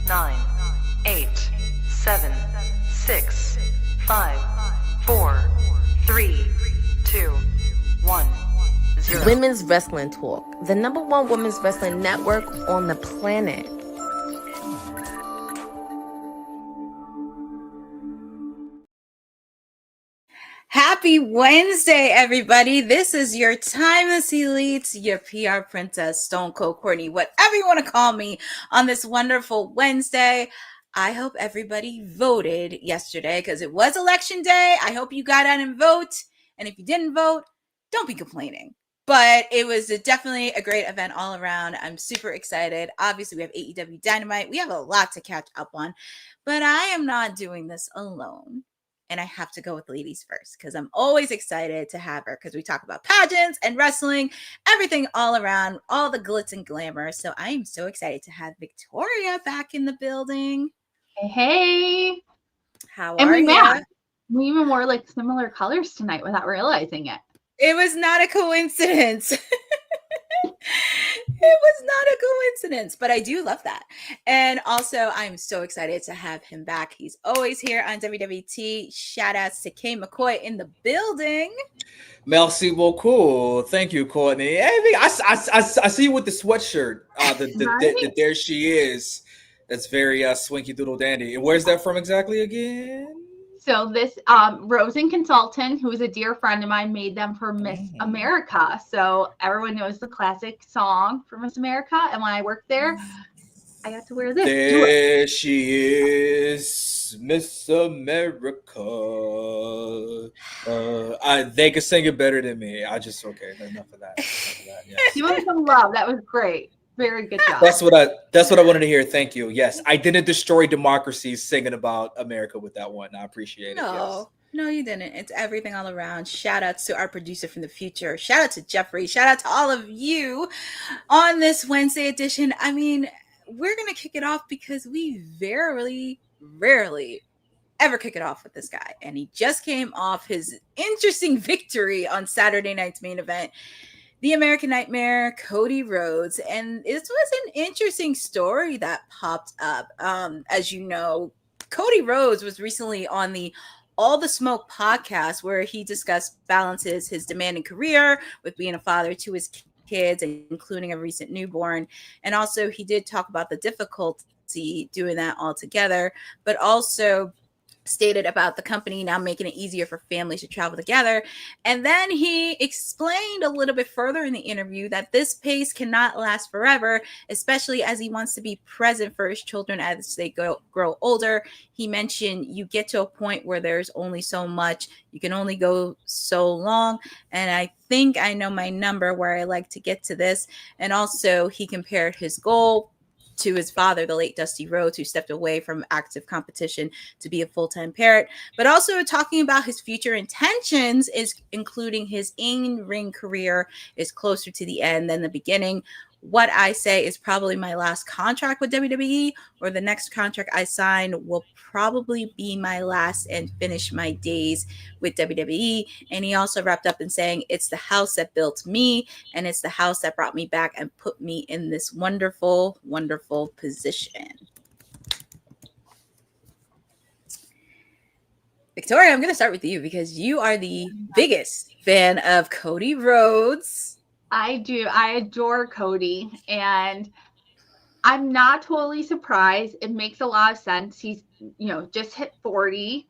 9, 8, 7, 6, 5, 4, 3, 2, 1, 0. Women's Wrestling Talk, the #1 women's wrestling network on the planet. Happy Wednesday, everybody. This is your Timeless Elites, your PR princess, Stone Cold Courtney, whatever you want to call me, on this wonderful Wednesday. I hope everybody voted yesterday because it was election day. I hope you got out and vote. And if you didn't vote, don't be complaining. But it was definitely a great event all around. I'm super excited. Obviously, we have AEW Dynamite. We have a lot to catch up on. But I am not doing this alone. And I have to go with ladies first because I'm always excited to have her because we talk about pageants and wrestling, everything all around, all the glitz and glamour. So I am so excited to have Victoria back in the building. Hey. How are you? We even wore like similar colors tonight without realizing it. It was not a coincidence. It was not a coincidence, but I do love that. And also, I'm so excited to have him back. He's always here on WWT. Shout outs to Kay McCoy in the building. Merci beaucoup. Thank you, Courtney. Hey, I see you with the sweatshirt. There she is. That's very swinky doodle dandy. And where's that from exactly again? So this Rosen Consultant, who is a dear friend of mine, made them for Miss America. So everyone knows the classic song for Miss America. And when I worked there, I got to wear this. There she is, Miss America. They could sing it better than me. Enough of that. Yes. You want some love. That was great. Very good job. That's what I wanted to hear. Thank you. Yes, I didn't destroy democracy singing about America with that one. I appreciate it. No, you didn't. It's everything all around. Shout out to our producer from the future. Shout out to Jeffrey. Shout out to all of you on this Wednesday edition. I mean, we're going to kick it off because we very rarely ever kick it off with this guy. And he just came off his interesting victory on Saturday night's main event. The American Nightmare, Cody Rhodes. And this was an interesting story that popped up. As you know, Cody Rhodes was recently on the All the Smoke podcast where he discussed balances his demanding career with being a father to his kids, including a recent newborn. And also he did talk about the difficulty doing that all together, but also stated about the company now making it easier for families to travel together. And then he explained a little bit further in the interview that this pace cannot last forever, especially as he wants to be present for his children as they grow older. He mentioned you get to a point where there's only so much, you can only go so long. And I think I know my number where I like to get to this. And also he compared his goal to his father, the late Dusty Rhodes, who stepped away from active competition to be a full-time parent, but also talking about his future intentions is including his in-ring career is closer to the end than the beginning. What I say is probably my last contract with WWE, or the next contract I sign will probably be my last and finish my days with WWE. And he also wrapped up in saying, it's the house that built me, and it's the house that brought me back and put me in this wonderful, wonderful position. Victoria, I'm going to start with you because you are the biggest fan of Cody Rhodes. I do. I adore Cody, and I'm not totally surprised. It makes a lot of sense. He's, just hit 40.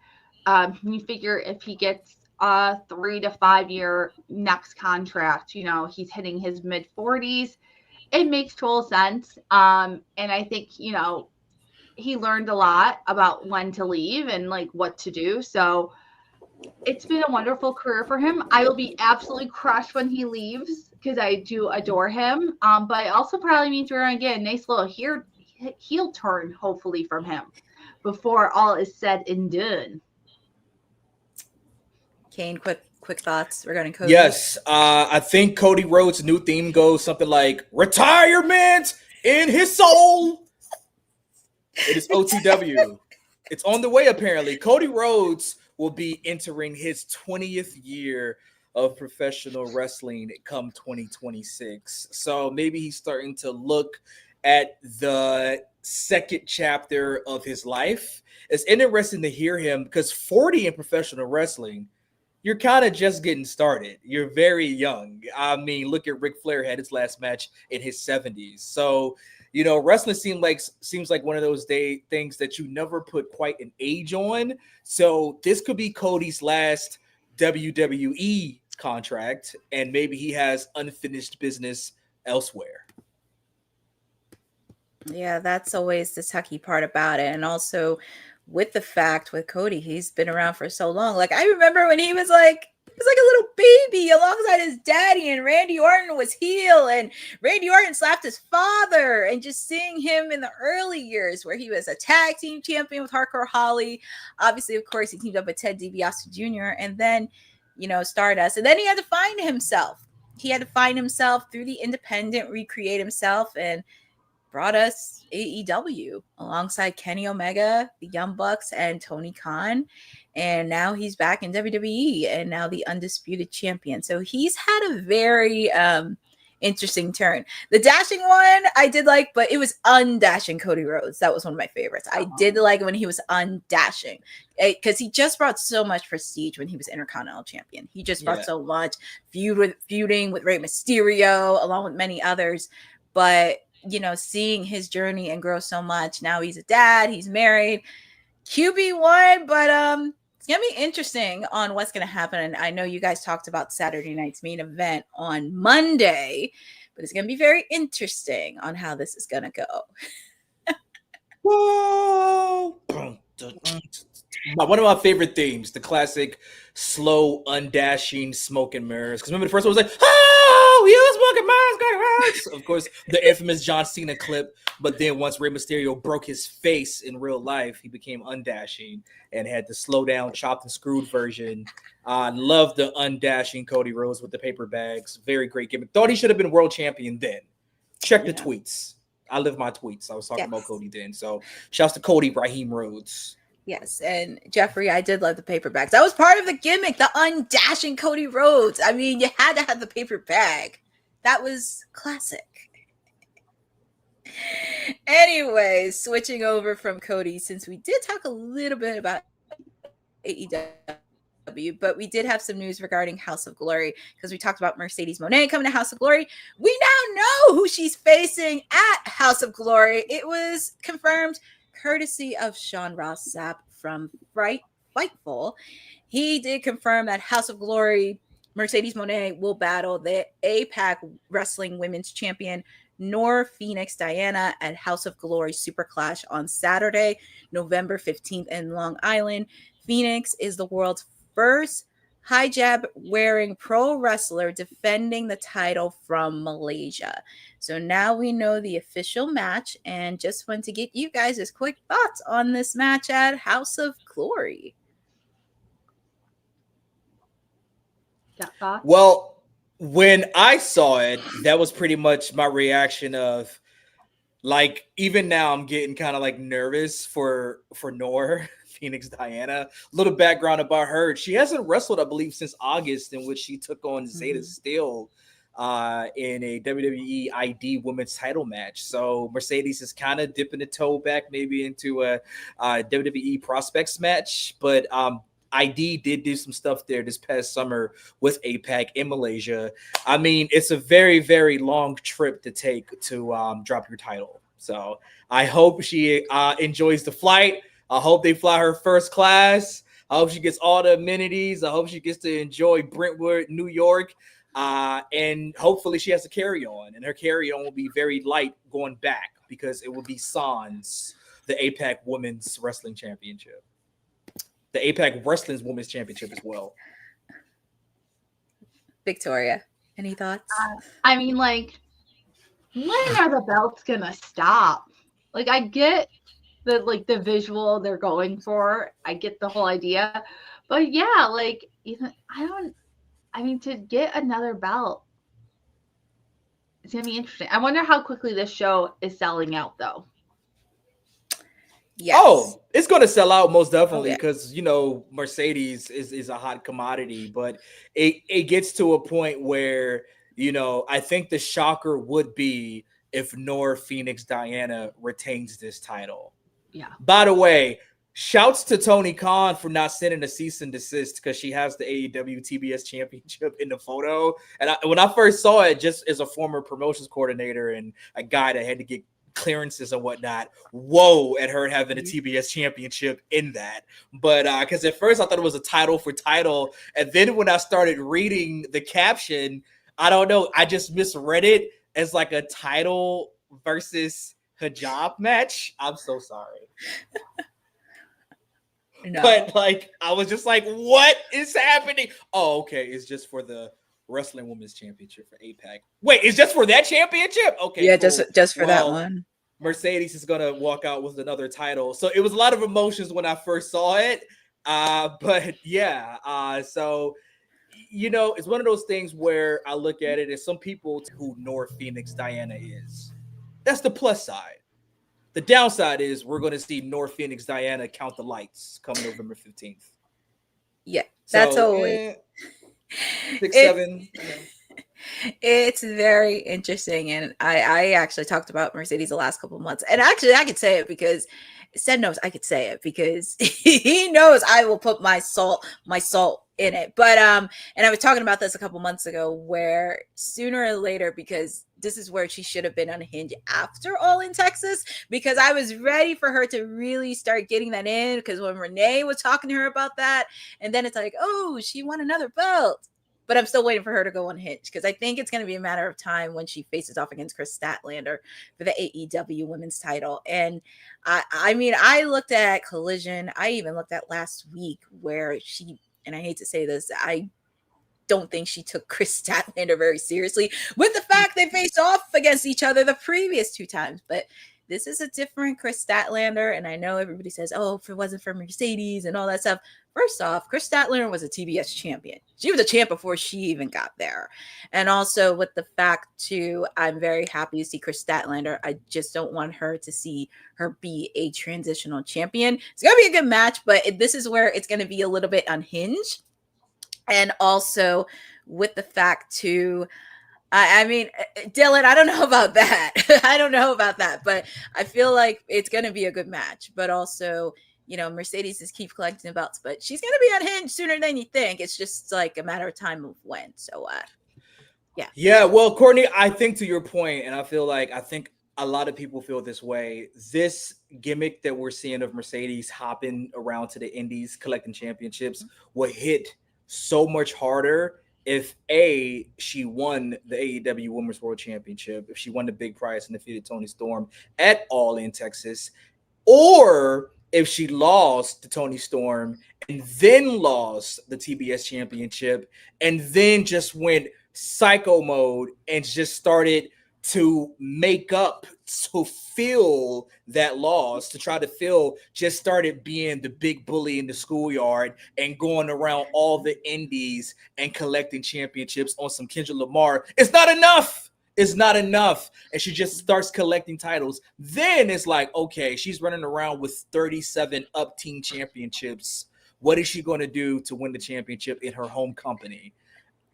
You figure if he gets a 3 to 5 year next contract, he's hitting his mid 40s. It makes total sense. And I think, he learned a lot about when to leave and like what to do. So it's been a wonderful career for him. I will be absolutely crushed when he leaves because I do adore him. But it also probably means we're going to get a nice little heel turn, hopefully, from him before all is said and done. Kane, quick thoughts regarding Cody? Yes, I think Cody Rhodes' new theme goes something like retirement in his soul. It is OTW. It's on the way, apparently. Cody Rhodes will be entering his 20th year of professional wrestling come 2026. So maybe he's starting to look at the second chapter of his life. It's interesting to hear him because 40 in professional wrestling, you're kind of just getting started. You're very young. I mean, look at Ric Flair had his last match in his 70s. So, you know, wrestling seems like one of those things that you never put quite an age on. So this could be Cody's last WWE contract, and maybe he has unfinished business elsewhere. Yeah, that's always the sucky part about it. And also with the fact with Cody, he's been around for so long. Like I remember when he was like a little baby alongside his daddy, and Randy Orton was heel, and Randy Orton slapped his father, and just seeing him in the early years where he was a tag team champion with Hardcore Holly. Obviously, of course, he teamed up with Ted DiBiase Jr. and then, you know, Stardust. And then he had to find himself. He had to find himself through the independent, recreate himself, and brought us AEW alongside Kenny Omega, the Young Bucks, and Tony Khan. And now he's back in WWE and now the undisputed champion. So he's had a very interesting turn. The dashing one I did like, but it was undashing Cody Rhodes. That was one of my favorites. I did like when he was undashing because he just brought so much prestige when he was Intercontinental Champion. He just brought so much feuding with Rey Mysterio along with many others. But you know, seeing his journey and grow so much. Now he's a dad, he's married, QB1, but it's gonna be interesting on what's gonna happen. And I know you guys talked about Saturday night's main event on Monday, but it's gonna be very interesting on how this is gonna go. Whoa! One of my favorite themes, the classic slow, undashing smoke and mirrors. Because remember the first one was like, oh, you smoke and mirrors, got it. Of course, the infamous John Cena clip. But then once Rey Mysterio broke his face in real life, he became undashing and had the slow down, chopped and screwed version. Love the undashing Cody Rhodes with the paper bags. Very great gimmick. Thought he should have been world champion then. Check the tweets. I live my tweets. I was talking about Cody then. So shouts to Cody Raheem Rhodes. Yes, and Jeffrey, I did love the paper bags. That was part of the gimmick, the undashing Cody Rhodes. I mean, you had to have the paper bag. That was classic. Anyways, switching over from Cody, since we did talk a little bit about AEW, but we did have some news regarding House of Glory because we talked about Mercedes Moné coming to House of Glory. We now know who she's facing at House of Glory. It was confirmed courtesy of Sean Ross Sapp from Fightful. He did confirm that House of Glory Mercedes Moné will battle the APAC Wrestling Women's Champion Nor Phoenix Diana at House of Glory Super Clash on Saturday, November 15th in Long Island. Phoenix is the world's first hijab wearing pro wrestler defending the title from Malaysia. So now we know the official match, and just want to get you guys' quick thoughts on this match at House of Glory. Got thoughts? Well, when I saw it, that was pretty much my reaction of, like, even now I'm getting kind of like nervous for Nor Phoenix Diana. A little background about her. She hasn't wrestled, I believe, since August, in which she took on Zeta Steele in a WWE ID women's title match. So Mercedes is kind of dipping the toe back maybe into a WWE prospects match. But ID did do some stuff there this past summer with APAC in Malaysia. I mean, it's a very, very long trip to take to drop your title. So I hope she enjoys the flight. I hope they fly her first class. I hope she gets all the amenities. I hope she gets to enjoy Brentwood, New York. And hopefully she has a carry-on. And her carry-on will be very light going back because it will be Sans, the APAC Women's Wrestling Championship. The APAC Wrestling Women's Championship as well. Victoria, any thoughts? I mean, like, when are the belts gonna stop? Like, I get the visual they're going for. I get the whole idea, but yeah, like, to get another belt, it's gonna be interesting. I wonder how quickly this show is selling out, though. Yes. Oh, it's going to sell out most definitely because, you know, Mercedes is a hot commodity, but it gets to a point where, you know, I think the shocker would be if Nor Phoenix Diana retains this title. Yeah. By the way, shouts to Tony Khan for not sending a cease and desist because she has the AEW TBS championship in the photo. And when I first saw it, just as a former promotions coordinator and a guy that had to get clearances and whatnot, whoa, at her having a TBS championship in that. But because at first I thought it was a title for title. And then when I started reading the caption, I don't know, I just misread it as like a title versus hijab match. I'm so sorry. No. But like, I was just like, what is happening? Oh, okay. It's just for the Wrestling Women's Championship for APAC. Wait, it's just for that championship? Okay. Yeah, cool. just for that one. Mercedes is gonna walk out with another title. So it was a lot of emotions when I first saw it. But yeah, so you know, it's one of those things where I look at it as some people who Nor Phoenix Diana is. That's the plus side. The downside is we're going to see Nor Phoenix Diana count the lights coming November 15th. Yeah, that's so, always 6, 7. It's very interesting, and I actually talked about Mercedes the last couple of months, and actually I could say it because Sed knows I could say it because he knows I will put my salt in it. But and I was talking about this a couple months ago, where sooner or later, because this is where she should have been unhinged after All in Texas, because I was ready for her to really start getting that in, because when Renee was talking to her about that, and then it's like, oh, she won another belt. But I'm still waiting for her to go unhinged, because I think it's going to be a matter of time when she faces off against Chris Statlander for the AEW women's title. And I mean, I looked at Collision. I even looked at last week where she, and I hate to say this, I don't think she took Chris Statlander very seriously with the fact they faced off against each other the previous 2 times. But this is a different Chris Statlander. And I know everybody says, oh, if it wasn't for Mercedes and all that stuff. First off, Chris Statlander was a TBS champion. She was a champ before she even got there. And also with the fact, too, I'm very happy to see Chris Statlander. I just don't want her to see her be a transitional champion. It's going to be a good match, but this is where it's going to be a little bit unhinged. And also with the fact, too, I mean, Dylan, I don't know about that. I don't know about that, but I feel like it's going to be a good match. But also, you know, Mercedes just keeps collecting belts, but she's going to be unhinged sooner than you think. It's just like a matter of time of when. So, yeah. Yeah, well, Courtney, I think to your point, and I think a lot of people feel this way. This gimmick that we're seeing of Mercedes hopping around to the indies, collecting championships, will hit so much harder if she won the AEW Women's World Championship, if she won the big prize and defeated Toni Storm at All in Texas, or if she lost to Toni Storm and then lost the TBS Championship and then just went psycho mode and just started to make up to fill that loss, to try to fill, just started being the big bully in the schoolyard and going around all the indies and collecting championships on some Kendrick Lamar. It's not enough. It's not enough. And she just starts collecting titles. Then it's like, okay, she's running around with 37 up team championships. What is she going to do to win the championship in her home company?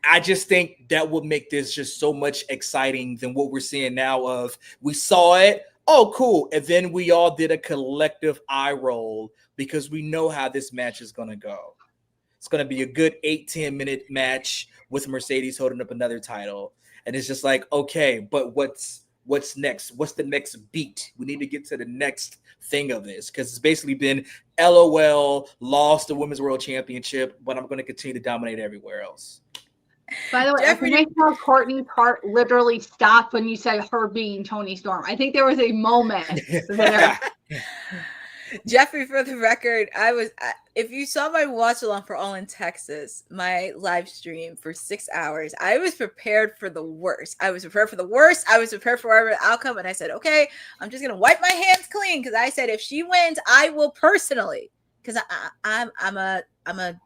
I just think that would make this just so much exciting than what we're seeing now of we saw it. Oh, cool. And then we all did a collective eye roll because we know how this match is going to go. It's going to be a good 8-10 minute match with Mercedes holding up another title. And it's just like, okay, but what's next? What's the next beat? We need to get to the next thing of this, because it's basically been LOL, lost the Women's World Championship, but I'm going to continue to dominate everywhere else. By the way, I think I saw Courtney's heart literally stop when you said her being Toni Storm. I think there was a moment there. Jeffrey, for the record, if you saw my watch along for All in Texas, my live stream for 6 hours, I was prepared for the worst. I was prepared for the worst. I was prepared for whatever the outcome. And I said, okay, I'm just going to wipe my hands clean. Cause I said, if she wins, I will personally, cause I'm a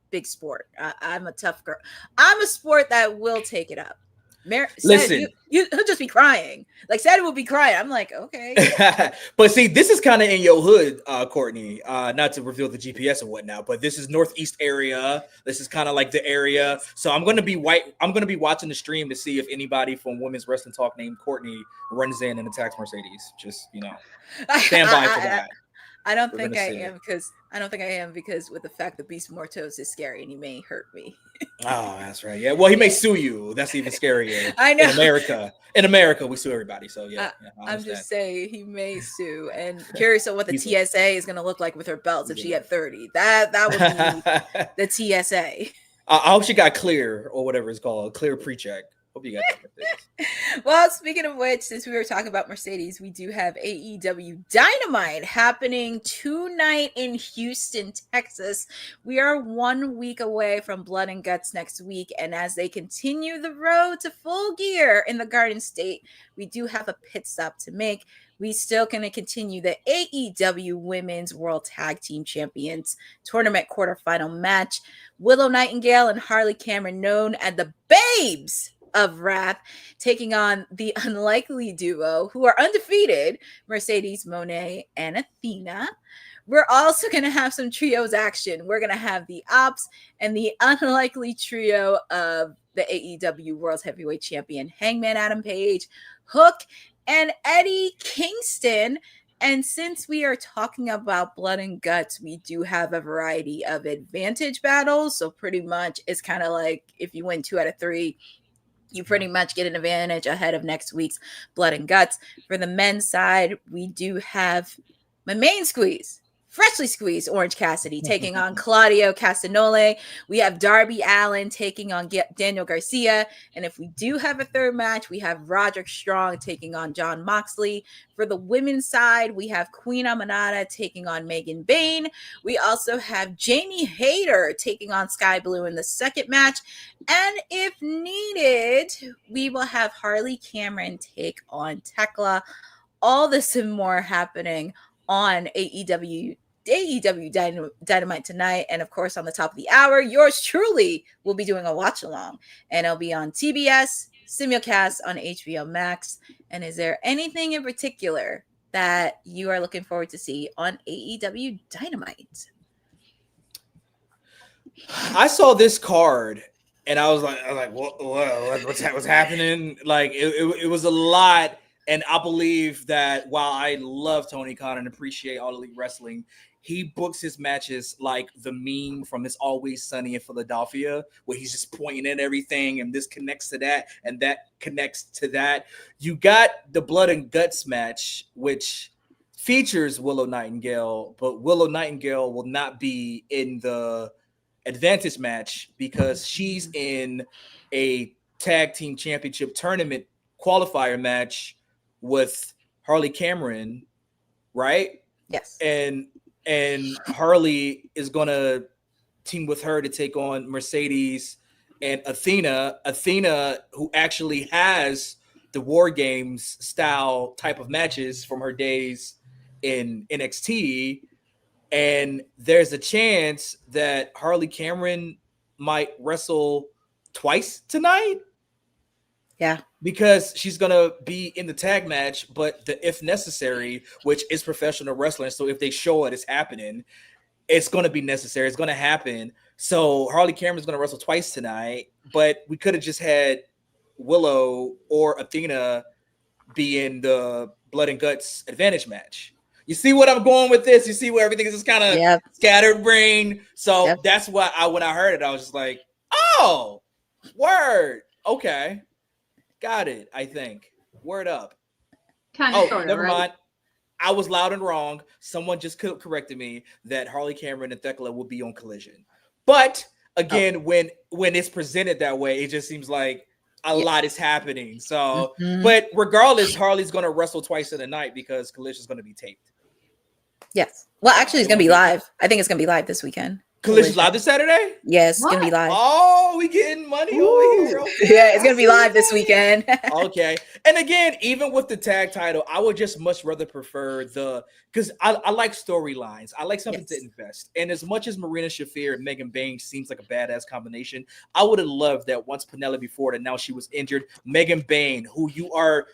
big sport. I'm a tough girl. I'm a sport that will take it up. Listen, he'll just be crying. Like Ced will be crying. I'm like, okay. But see, this is kind of in your hood, Courtney. Not to reveal the GPS and whatnot, but this is Northeast area. This is kind of like the area. So I'm gonna be watching the stream to see if anybody from Women's Wrestling Talk named Courtney runs in and attacks Mercedes. Just stand by for that. I don't think I am because with the fact that Beast Mortos is scary and he may hurt me. Oh, that's right. Yeah. Well, he may sue you. That's even scarier. I know. In America, we sue everybody. So yeah. I'm just saying he may sue. And curious on what the TSA is going to look like with her belts if she had 30. That would be the TSA. I hope she got clear or whatever it's called, clear pre-check. Hope you got that. Well, speaking of which, since we were talking about Mercedes, we do have AEW Dynamite happening tonight in Houston, Texas. We are 1 week away from Blood and Guts next week, and as they continue the road to Full Gear in the Garden State, we do have a pit stop to make. We still going to continue the AEW Women's World Tag Team Champions Tournament quarterfinal match. Willow Nightingale and Harley Cameron, known as the Babes of Wrath, taking on the unlikely duo who are undefeated, Mercedes Moné and Athena. We're also going to have some trios action. We're going to have the Ops and the unlikely trio of the AEW World Heavyweight Champion, Hangman Adam Page, Hook, and Eddie Kingston. And since we are talking about Blood and Guts, we do have a variety of advantage battles. So pretty much it's kind of like if you win 2 out of 3, you pretty much get an advantage ahead of next week's Blood and Guts. For the men's side, we do have my main squeeze, freshly squeezed Orange Cassidy taking on Claudio Castagnoli. We have Darby Allin taking on Daniel Garcia. And if we do have a third match, we have Roderick Strong taking on Jon Moxley. For the women's side, we have Queen Amanada taking on Megan Bayne. We also have Jamie Hayter taking on Sky Blue in the second match. And if needed, we will have Harley Cameron take on Tekla. All this and more happening on AEW Dynamite tonight. And of course, on the top of the hour, yours truly will be doing a watch along, and it'll be on TBS, simulcast on HBO Max. And is there anything in particular that you are looking forward to see on AEW Dynamite? I saw this card and I was like, what's happening? Like it was a lot. And I believe that while I love Tony Khan and appreciate All Elite Wrestling, he books his matches like the meme from It's Always Sunny in Philadelphia, where he's just pointing at everything and this connects to that and that connects to that. You got the Blood and Guts match, which features Willow Nightingale, but Willow Nightingale will not be in the advantage match because she's in a tag team championship tournament qualifier match with Harley Cameron, right? Yes. And Harley is gonna team with her to take on Mercedes and Athena, who actually has the War Games style type of matches from her days in NXT. And there's a chance that Harley Cameron might wrestle twice tonight. Yeah. Because she's going to be in the tag match, but the if necessary, which is professional wrestling. So if they show it's happening, it's going to be necessary. It's going to happen. So Harley Cameron's going to wrestle twice tonight, but we could have just had Willow or Athena be in the Blood and Guts advantage match. You see what I'm going with this? You see where everything is just kind of scattered brain. So that's why when I heard it, I was just like, oh, word. Okay. Got it, I think. Word up. Kind of, sort of, never right? mind. I was loud and wrong. Someone just corrected me that Harley Cameron and Thekla will be on Collision. But again, when it's presented that way, it just seems like a lot is happening. So, but regardless, Harley's going to wrestle twice in the night because Collision is going to be taped. Yes. Well, actually, it's going to be live. I think it's going to be live this weekend. Collision's live this Saturday? Yes, it's gonna be What? live. Oh, we getting money over here. Okay. Yeah, it's gonna be I see live this money. weekend. Okay. And again, even with the tag title, I would just much rather prefer because I like storylines. I like something to Yes. invest. And as much as Marina Shafir and Megan Bayne seems like a badass combination, I would have loved that once Penelope Ford announced she was injured, Megan Bayne, who you are,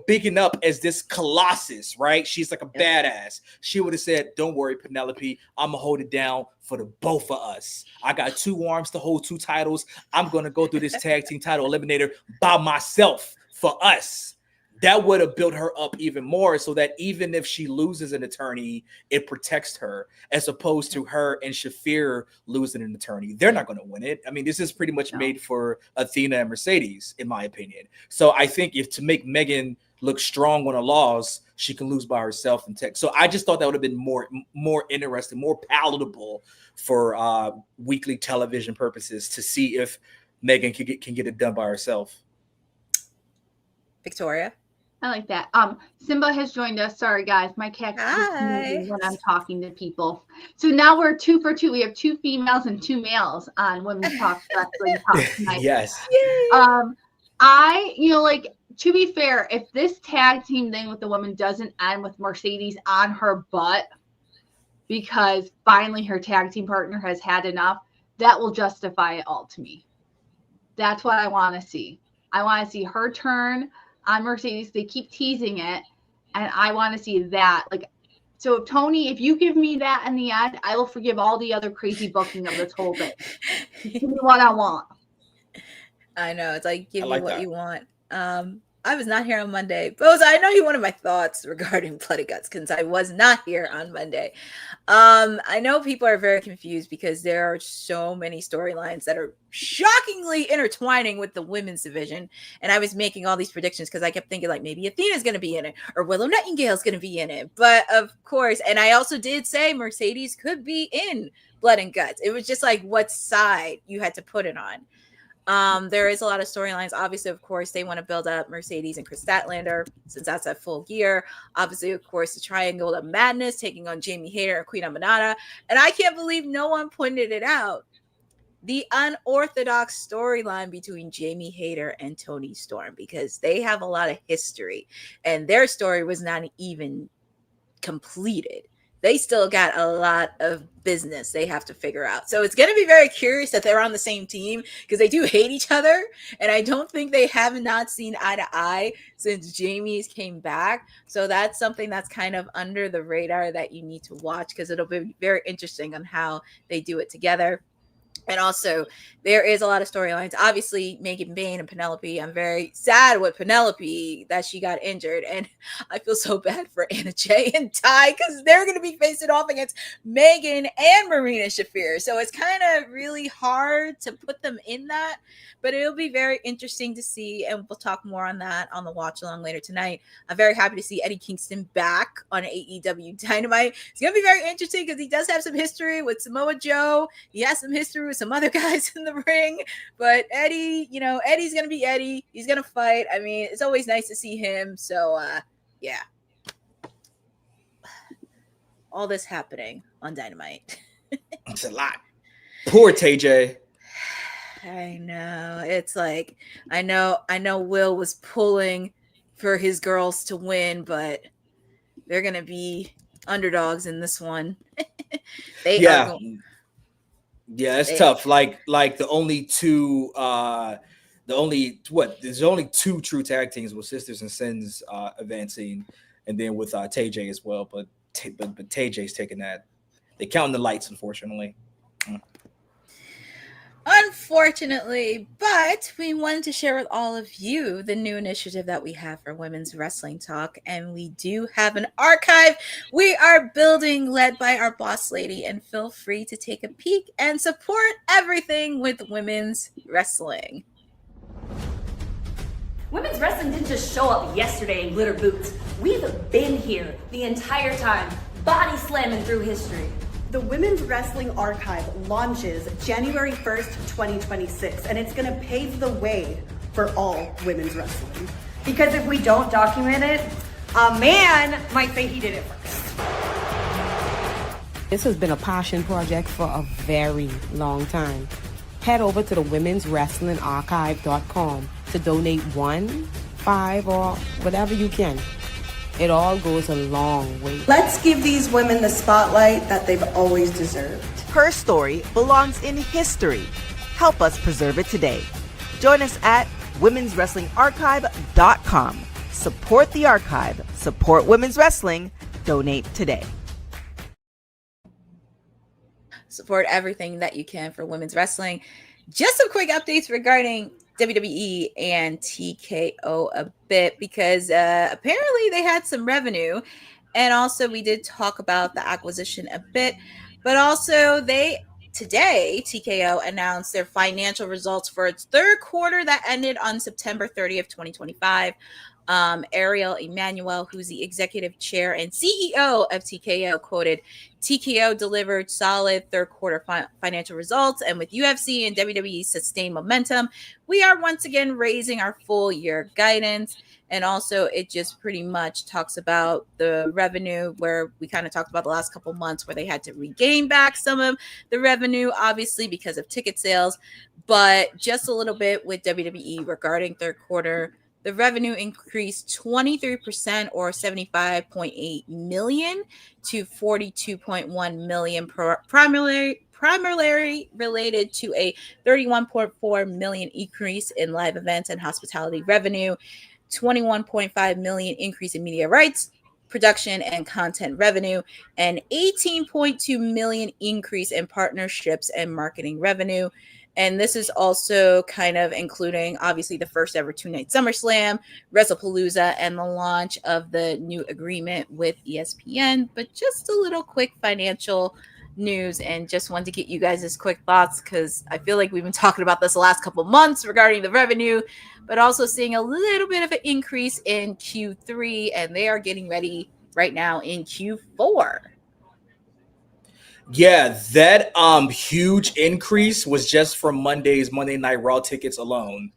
bigging up as this colossus, right? She's like a badass. She would have said, "Don't worry, Penelope. I'm going to hold it down for the both of us. I got 2 arms to hold 2 titles. I'm going to go through this tag team title eliminator by myself for us." That would have built her up even more so that even if she loses an attorney, it protects her, as opposed to her and Shafir losing an attorney. They're not going to win it. I mean, this is pretty much made for Athena and Mercedes, in my opinion. So I think if to make Megan look strong on a loss, she can lose by herself and tech. So I just thought that would have been more interesting, more palatable for weekly television purposes to see if Megan can get it done by herself. Victoria. I like that. Simba has joined us. Sorry, guys. My cat Hi. keeps moving when I'm talking to people. So now we're 2 for 2. We have 2 females and 2 males on Women's Talk Wrestling Talk tonight. Yes. To be fair, if this tag team thing with the women doesn't end with Mercedes on her butt because finally her tag team partner has had enough, that will justify it all to me. That's what I want to see. I want to see her turn on Mercedes. They keep teasing it, and I want to see that. So Tony, if you give me that in the end, I will forgive all the other crazy booking of this whole thing. Give me what I want. I know, it's like, give like me what that. you want. I was not here on Monday. Boza, I know you wanted my thoughts regarding Bloody Guts because I was not here on Monday. I know people are very confused because there are so many storylines that are shockingly intertwining with the women's division. And I was making all these predictions because I kept thinking like maybe Athena's going to be in it or Willow Nightingale's going to be in it. But of course, and I also did say Mercedes could be in Blood and Guts. It was just like what side you had to put it on. There is a lot of storylines. Obviously, of course, they want to build up Mercedes and Chris Statlander since that's at Full Gear. Obviously, of course, the Triangle of Madness taking on Jamie Hayter and Queen Amanada. And I can't believe no one pointed it out. The unorthodox storyline between Jamie Hayter and Toni Storm, because they have a lot of history and their story was not even completed. They still got a lot of business they have to figure out. So it's going to be very curious that they're on the same team because they do hate each other. And I don't think they have not seen eye to eye since Jamie's came back. So that's something that's kind of under the radar that you need to watch because it'll be very interesting on how they do it together. And also, there is a lot of storylines. Obviously, Megan Bayne and Penelope. I'm very sad with Penelope that she got injured. And I feel so bad for Anna Jay and Ty because they're going to be facing off against Megan and Marina Shafir. So it's kind of really hard to put them in that. But it'll be very interesting to see. And we'll talk more on that on the watch along later tonight. I'm very happy to see Eddie Kingston back on AEW Dynamite. It's going to be very interesting because he does have some history with Samoa Joe. He has some history with some other guys in the ring, but Eddie, Eddie's gonna be Eddie. He's gonna fight. I mean, it's always nice to see him. So yeah, all this happening on Dynamite. It's a lot. Poor TJ. I know. It's like I know Will was pulling for his girls to win, but they're gonna be underdogs in this one. Yeah, it's tough. Like the only two there's only 2 true tag teams with Sisters and Sins advancing, and then with TJ as well. But TJ's taking that. They counting the lights, unfortunately. Unfortunately, but we wanted to share with all of you the new initiative that we have for Women's Wrestling Talk, and we do have an archive we are building led by our boss lady, and feel free to take a peek and support everything with women's wrestling. Women's wrestling didn't just show up yesterday in glitter boots. We've been here the entire time, body slamming through history. The Women's Wrestling Archive launches January 1st, 2026, and it's going to pave the way for all women's wrestling. Because if we don't document it, a man might say he did it first. This has been a passion project for a very long time. Head over to the womenswrestlingarchive.com to donate 1, 5, or whatever you can. It all goes a long way. Let's give these women the spotlight that they've always deserved. Her story belongs in history. Help us preserve it today. Join us at womenswrestlingarchive.com. Support the archive. Support women's wrestling. Donate today. Support everything that you can for women's wrestling. Just some quick updates regarding WWE and TKO a bit, because apparently they had some revenue, and also we did talk about the acquisition a bit, but also today TKO announced their financial results for its third quarter that ended on September 30th, 2025. Ariel Emanuel, who's the executive chair and CEO of TKO, quoted, "TKO delivered solid third quarter financial results, and with UFC and WWE sustained momentum, we are once again raising our full year guidance." And also it just pretty much talks about the revenue, where we kind of talked about the last couple months where they had to regain back some of the revenue, obviously because of ticket sales, but just a little bit with WWE regarding third quarter. The revenue increased 23%, or 75.8 million to 42.1 million, primarily related to a 31.4 million increase in live events and hospitality revenue, 21.5 million increase in media rights, production and content revenue, and 18.2 million increase in partnerships and marketing revenue. And this is also kind of including, obviously, the first ever 2-night SummerSlam, WrestlePalooza, and the launch of the new agreement with ESPN. But just a little quick financial news, and just wanted to get you guys' quick thoughts, because I feel like we've been talking about this the last couple months regarding the revenue, but also seeing a little bit of an increase in Q3, and they are getting ready right now in Q4. Yeah, that huge increase was just from Monday's Monday Night Raw tickets alone,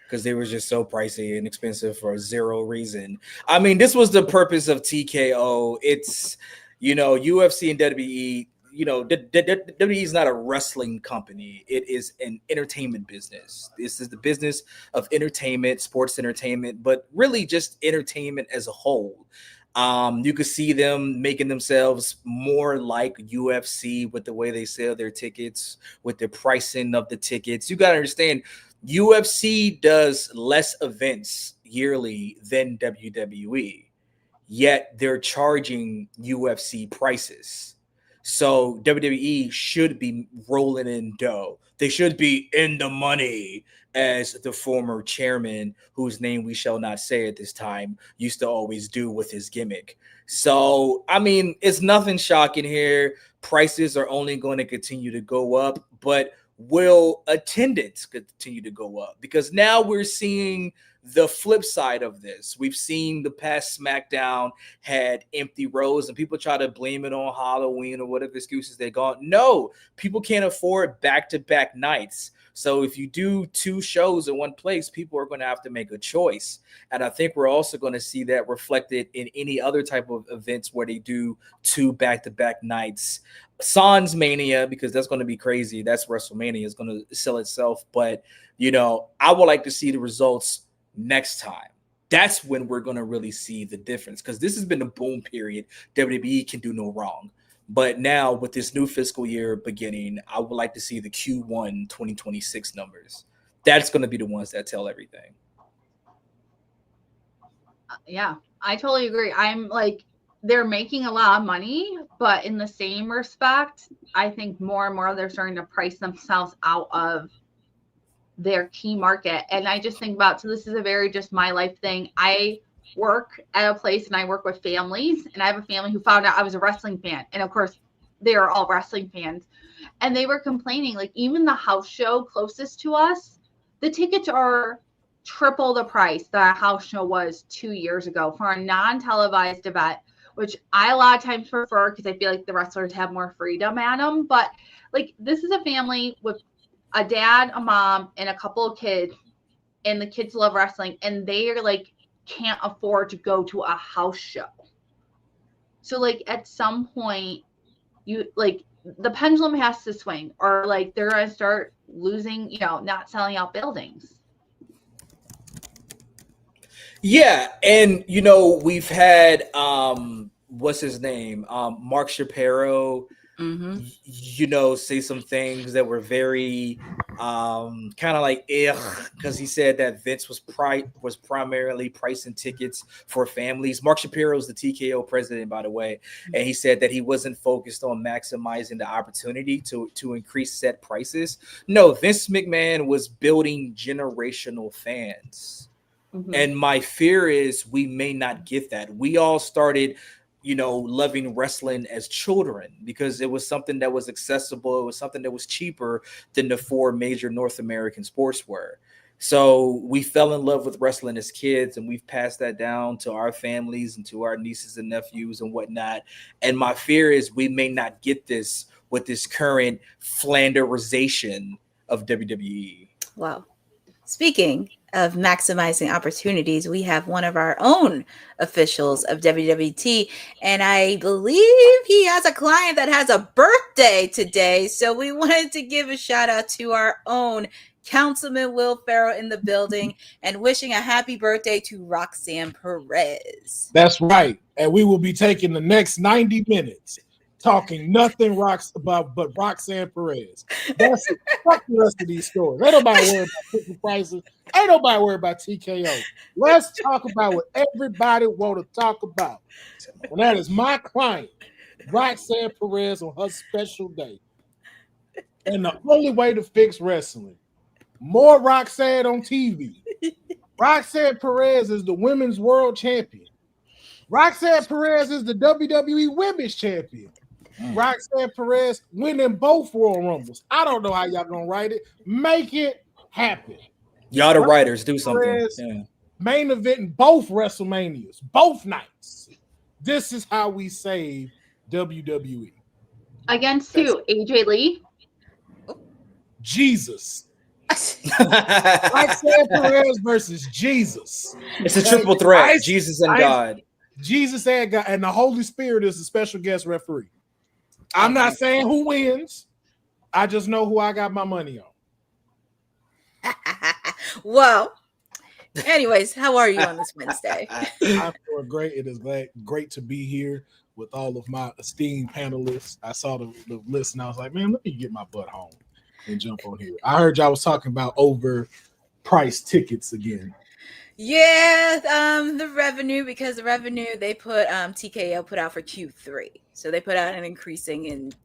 because they were just so pricey and expensive for zero reason. I mean, this was the purpose of TKO. It's, UFC and WWE. WWE is not a wrestling company. It is an entertainment business. This is the business of entertainment, sports entertainment, but really just entertainment as a whole. You could see them making themselves more like UFC with the way they sell their tickets, with the pricing of the tickets. You got to understand, UFC does less events yearly than WWE, yet they're charging UFC prices. So WWE should be rolling in dough. They should be in the money, as the former chairman, whose name we shall not say at this time, used to always do with his gimmick. So, I mean, it's nothing shocking here. Prices are only going to continue to go up, but will attendance continue to go up? Because now we're seeing the flip side of this. We've seen the past SmackDown had empty rows, and people try to blame it on Halloween or whatever excuses they got. No, people can't afford back-to-back nights. So if you do 2 shows in one place, people are going to have to make a choice. And I think we're also going to see that reflected in any other type of events where they do 2 back-to-back nights. Sans Mania, because that's going to be crazy. That's WrestleMania is going to sell itself. But, I would like to see the results next time. That's when we're going to really see the difference, because this has been a boom period. WWE can do no wrong. But now with this new fiscal year beginning, I would like to see the Q1 2026 numbers. That's going to be the ones that tell everything. Yeah, I totally agree. I'm like, they're making a lot of money, but in the same respect, I think more and more they're starting to price themselves out of their key market. And I just think about, so this is a very just my life thing. I work at a place and I work with families, and I have a family who found out I was a wrestling fan. And of course, they are all wrestling fans. And they were complaining, like, even the house show closest to us, the tickets are triple the price that a house show was 2 years ago for a non-televised event, which I a lot of times prefer because I feel like the wrestlers have more freedom at them. But like, this is a family with a dad, a mom, and a couple of kids, and the kids love wrestling, and they are like, can't afford to go to a house show. So like, at some point, you like the pendulum has to swing, or like they're going to start losing, not selling out buildings. Yeah, and we've had what's his name? Mark Shapiro, say some things that were very kind of like because he said that Vince was primarily pricing tickets for families. Mark Shapiro is the TKO president, by the way, and he said that he wasn't focused on maximizing the opportunity to increase set prices. No, Vince McMahon was building generational fans. And my fear is we may not get that. We all started, loving wrestling as children because it was something that was accessible. It was something that was cheaper than the 4 major North American sports were. So we fell in love with wrestling as kids, and we've passed that down to our families and to our nieces and nephews and whatnot. And my fear is we may not get this with this current Flanderization of WWE. Wow. Speaking of maximizing opportunities, we have one of our own officials of WWT, and I believe he has a client that has a birthday today. So we wanted to give a shout out to our own Councilman Will Ferrell in the building and wishing a happy birthday to Roxanne Perez. That's right. And we will be taking the next 90 minutes talking nothing but Roxanne Perez. That's it. Fuck the rest of these stories. Ain't nobody worried about ticket prices. Ain't nobody worried about TKO. Let's talk about what everybody want to talk about. And that is my client, Roxanne Perez, on her special day. And the only way to fix wrestling, more Roxanne on TV. Roxanne Perez is the women's world champion. Roxanne Perez is the WWE women's champion. Roxanne Perez winning both Royal Rumbles. I don't know how y'all gonna write it. Make it happen. Y'all the writers, do something. Perez, main event in both WrestleManias, both nights. This is how we save WWE. Against who? AJ Lee? Jesus. Roxanne Perez versus Jesus. It's a triple threat. Jesus and God. Jesus and God, and the Holy Spirit is a special guest referee. I'm not saying who wins. I just know who I got my money on. Well, anyways, how are you on this Wednesday? I'm doing great. It is great to be here with all of my esteemed panelists. I saw the list and I was like, man, let me get my butt home and jump on here. I heard y'all was talking about overpriced tickets again. Yeah, the revenue, because the revenue they put TKO put out for Q3. So they put out an increasing, and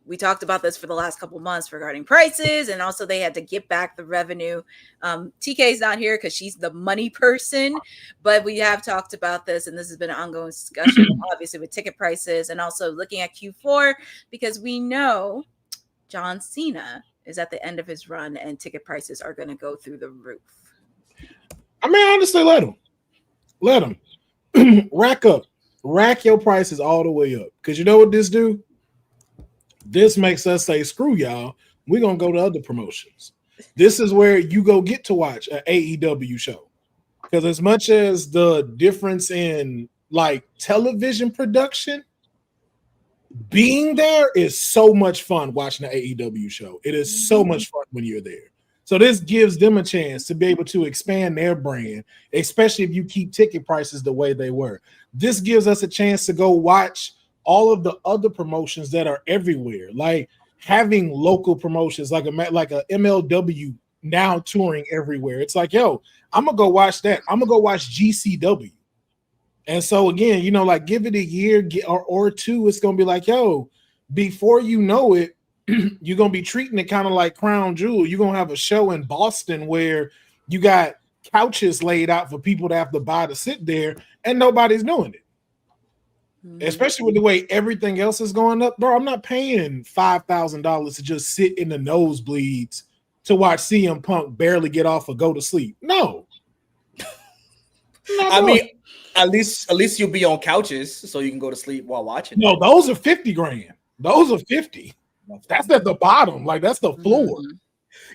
we talked about this for the last couple months regarding prices, and also they had to get back the revenue. TK's not here because she's the money person, but we have talked about this, and this has been an ongoing discussion, obviously with ticket prices, and also looking at Q4 because we know John Cena is at the end of his run, and ticket prices are going to go through the roof. I mean, honestly, let them rack your prices all the way up. Because you know what this do? This makes us say, screw y'all. We're going to go to other promotions. This is where you go get to watch an AEW show. Because as much as the difference in like television production, being there is so much fun watching an AEW show. It is so much fun when you're there. So this gives them a chance to be able to expand their brand, especially if you keep ticket prices the way they were. This gives us a chance to go watch all of the other promotions that are everywhere, like having local promotions like a MLW now touring everywhere. It's like, yo, I'm going to go watch that. I'm going to go watch GCW. And so, again, like give it a year or two. It's going to be like, yo, before you know it, you're going to be treating it kind of like Crown Jewel. You're going to have a show in Boston where you got couches laid out for people to have to buy to sit there, and nobody's doing it. Mm-hmm. Especially with the way everything else is going up. Bro, I'm not paying $5,000 to just sit in the nosebleeds to watch CM Punk barely get off or go to sleep. No. I mean, at least you'll be on couches so you can go to sleep while watching. No, those are $50,000. Those are 50. That's at the bottom. Like, that's the floor.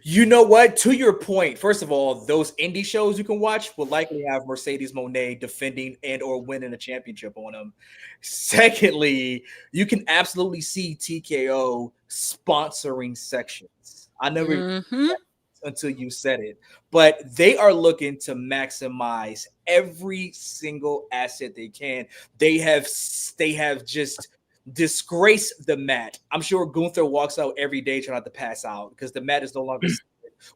You know what? To your point, first of all, those indie shows you can watch will likely have Mercedes Moné defending and or winning a championship on them. Secondly, you can absolutely see TKO sponsoring sections. I never until you said it, but they are looking to maximize every single asset they can. They have just disgraced the mat. I'm sure Gunther walks out every day trying not to pass out because the mat is no longer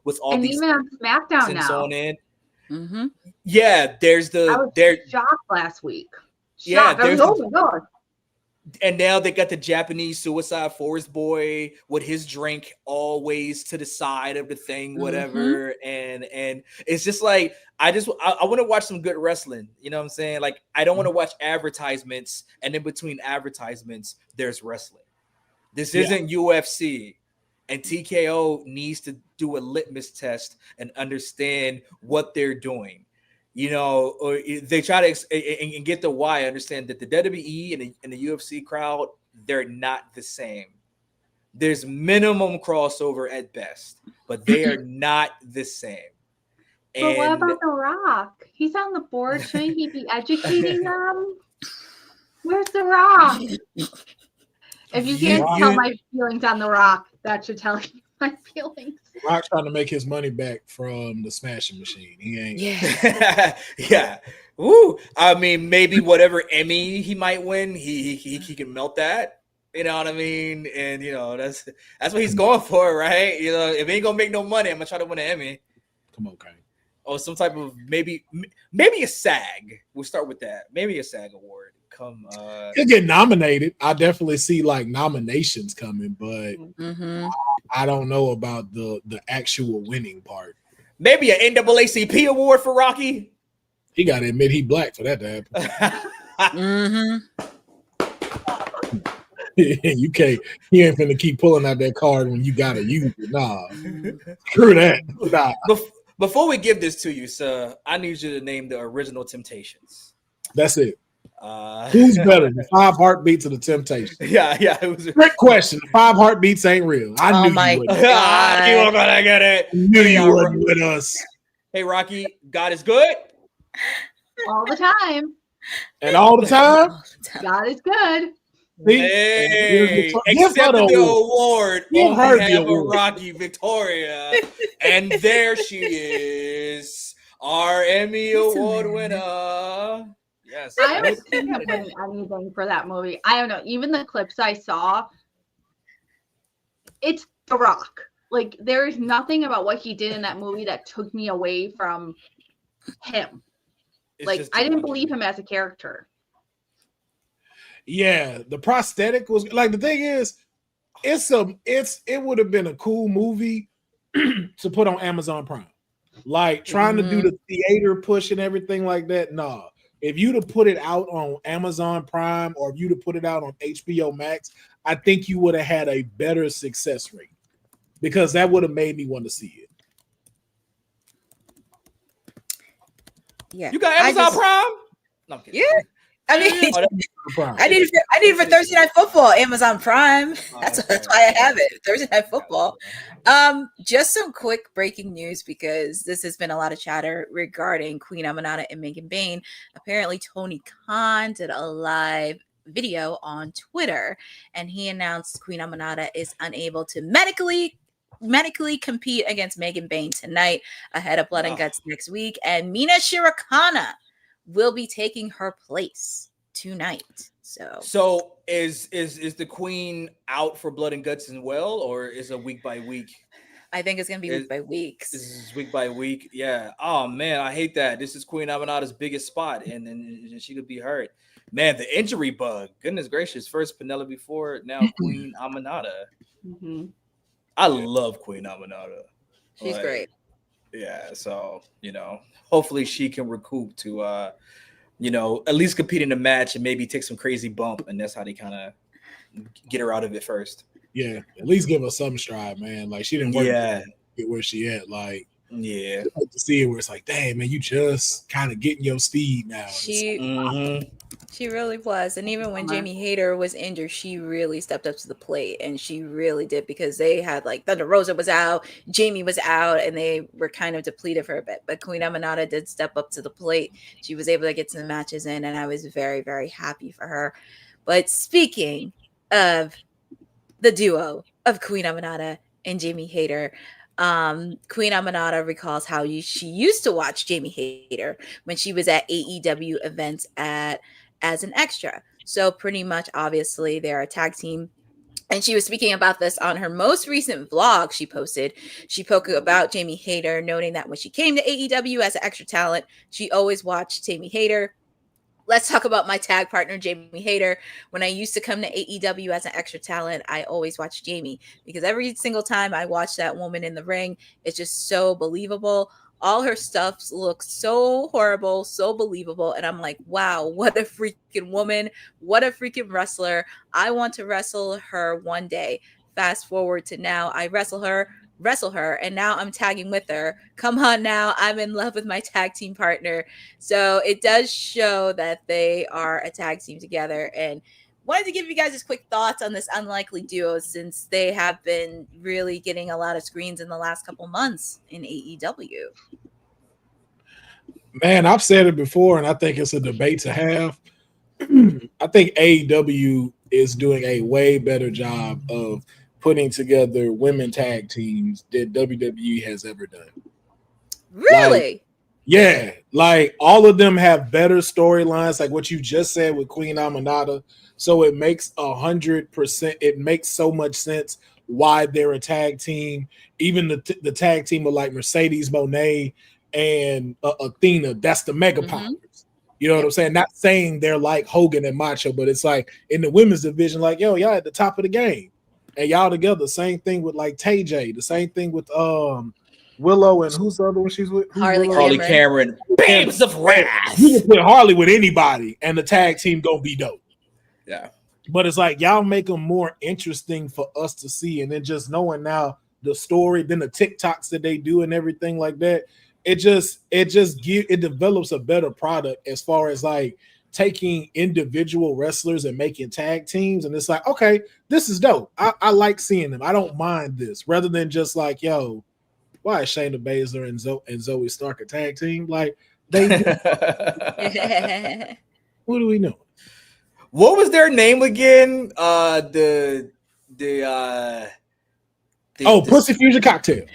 with all and these even on SmackDown now. on in. Yeah, there's I was shocked last week. Yeah, I was, oh my god. And now they got the Japanese Suicide Forest boy with his drink always to the side of the thing, whatever. And it's just like I want to watch some good wrestling. You know what I'm saying? Like I don't want to watch advertisements, and in between advertisements, there's wrestling. This isn't UFC, and TKO needs to do a litmus test and understand what they're doing. You know, or they try to and get the why. I understand that the WWE and the UFC crowd, they're not the same. There's minimum crossover at best, but they are not the same. But what about The Rock? He's on the board. Shouldn't he be educating them? Where's The Rock? If you can't tell my feelings on The Rock, that should tell you my feelings. Rock's trying to make his money back from the Smashing Machine. He ain't. Yeah. Woo. I mean, maybe whatever Emmy he might win, he can melt that. You know what I mean? And you know, that's what he's going for, right? You know, if he ain't gonna make no money, I'm gonna try to win an Emmy. Come on, Kane. Or some type of maybe a SAG. We'll start with that. Maybe a SAG award. He'll get nominated. I definitely see like nominations coming, but I don't know about the actual winning part. Maybe an NAACP award for Rocky. He got to admit he black for that to happen. You can't. He ain't finna keep pulling out that card when you gotta use it. Nah, screw that. Nah. Before we give this to you, sir, I need you to name the original Temptations. That's it. Who's better, the 5 Heartbeats or the Temptations? Yeah. It was a great question. 5 Heartbeats ain't real. I knew you wouldn't. You were gonna get it. Knew you wouldn't with us. Hey, Rocky, God is good all the time, and all the time. God is good. Hey, accept the award on behalf of Rocky Victoria, and there she is, our Emmy Award winner. Yes, I haven't seen him winning anything for that movie. I don't know. Even the clips I saw, it's The Rock. Like, there is nothing about what he did in that movie that took me away from him. Like, I didn't believe him as a character. Yeah, the prosthetic was like, the thing is, it would have been a cool movie to put on Amazon Prime. Like trying to do the theater push and everything like that. Nah. If you'd have put it out on Amazon Prime or if you'd have put it out on HBO Max, I think you would have had a better success rate because that would have made me want to see it. Yeah. You got Amazon Prime? No, I'm kidding. Yeah. I mean, I need it for Thursday Night Football, Amazon Prime. That's why I have it. Thursday Night Football. Just some quick breaking news because this has been a lot of chatter regarding Queen Aminata and Megan Bayne. Apparently, Tony Khan did a live video on Twitter, and he announced Queen Aminata is unable to medically compete against Megan Bayne tonight ahead of Blood and Guts next week, and Mina Shirokana will be taking her place tonight. So is the Queen out for Blood and Guts as well, or is it week by week? I think it's gonna be week by week. This is week by week. Yeah. Oh man, I hate that. This is Queen Aminata's biggest spot, and she could be hurt. Man, the injury bug. Goodness gracious. First Penelope Ford, now Queen Aminata. I love Queen Aminata. She's great. Yeah, so hopefully she can recoup to at least compete in the match and maybe take some crazy bump, and that's how they kind of get her out of it first. Yeah, at least give her some stride, man. Like she didn't work to get where she at. Like, yeah, like to see it where it's like, damn, man, you just kind of getting your speed now. She really was. And even when Jamie Hayter was injured, she really stepped up to the plate, and she really did, because they had like Thunder Rosa was out, Jamie was out, and they were kind of depleted for a bit. But Queen Amanada did step up to the plate. She was able to get some matches in, and I was very, very happy for her. But speaking of the duo of Queen Amanada and Jamie Hayter, Queen Amanada recalls how she used to watch Jamie Hayter when she was at AEW events as an extra. So pretty much, obviously, they're a tag team. And she was speaking about this on her most recent vlog she posted. She spoke about Jamie Hayter, noting that when she came to AEW as an extra talent, she always watched Jamie Hayter. Let's talk about my tag partner, Jamie Hayter. When I used to come to AEW as an extra talent, I always watched Jamie, because every single time I watch that woman in the ring, it's just so believable. All her stuff looks so horrible, so believable. And I'm like, wow, what a freaking woman. What a freaking wrestler. I want to wrestle her one day. Fast forward to now, I wrestle her, and now I'm tagging with her. Come on now, I'm in love with my tag team partner. So it does show that they are a tag team together. And wanted to give you guys just quick thoughts on this unlikely duo, since they have been really getting a lot of screens in the last couple months in AEW. Man, I've said it before, and I think it's a debate to have. I think AEW is doing a way better job of putting together women tag teams than WWE has ever done. Really? Yeah, like all of them have better storylines, like what you just said with Queen Amanada. So it makes 100%. It makes so much sense why they're a tag team. Even the tag team of like Mercedes Moné and Athena. That's the Mega Powers. You know what I'm saying? Not saying they're like Hogan and Macho, but it's like in the women's division, like, yo, y'all at the top of the game, and y'all together. Same thing with like Tay J. The same thing with Willow, and who's the other one she's with? Harley Cameron. Babes of Wrath. You can put Harley with anybody, and the tag team gonna be dope. Yeah. But it's like y'all make them more interesting for us to see, and then just knowing now the story, then the TikToks that they do and everything like that. It develops a better product as far as like taking individual wrestlers and making tag teams, and it's like, okay, this is dope. I like seeing them. I don't mind this, rather than just like, yo, why is Shayna Baszler and Zoe Stark a tag team? Like they what do we know? What was their name again? Pussy Fusion Cocktail.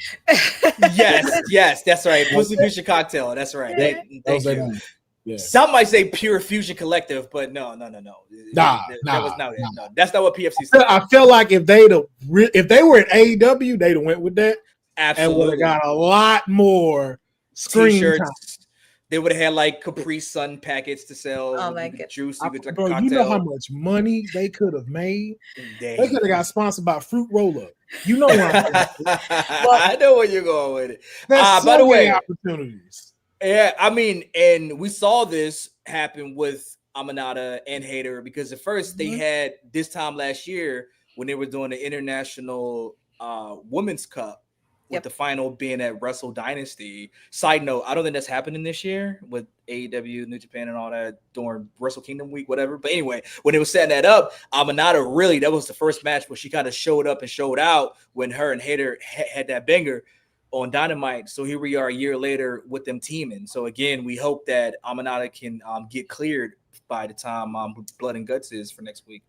yes, that's right. Pussy Fusion Cocktail. That's right. Thank you. Yeah. Some might say Pure Fusion Collective, but no. That was not it. No, that's not what PFC said. I feel like if they were at AEW, they'd have went with that. Absolutely. And would have got a lot more screen T-shirts. time. They would have had like Capri Sun packets to sell. Oh my god! Juice. Bro, you know how much money they could have made? They could have got sponsored by Fruit Roll Up. You know what I know where you're going with it. By the way, opportunities. Yeah, I mean, and we saw this happen with Amanada and Hayter, because at first they had this time last year when they were doing the International Women's Cup. With the final being at Wrestle Dynasty. Side note, I don't think that's happening this year with AEW, New Japan, and all that during Wrestle Kingdom week, whatever. But anyway, when they were setting that up, Amanada really, that was the first match where she kind of showed up and showed out when her and Hayter had that banger on Dynamite. So here we are a year later with them teaming. So again, we hope that Amanada can get cleared by the time Blood and Guts is for next week.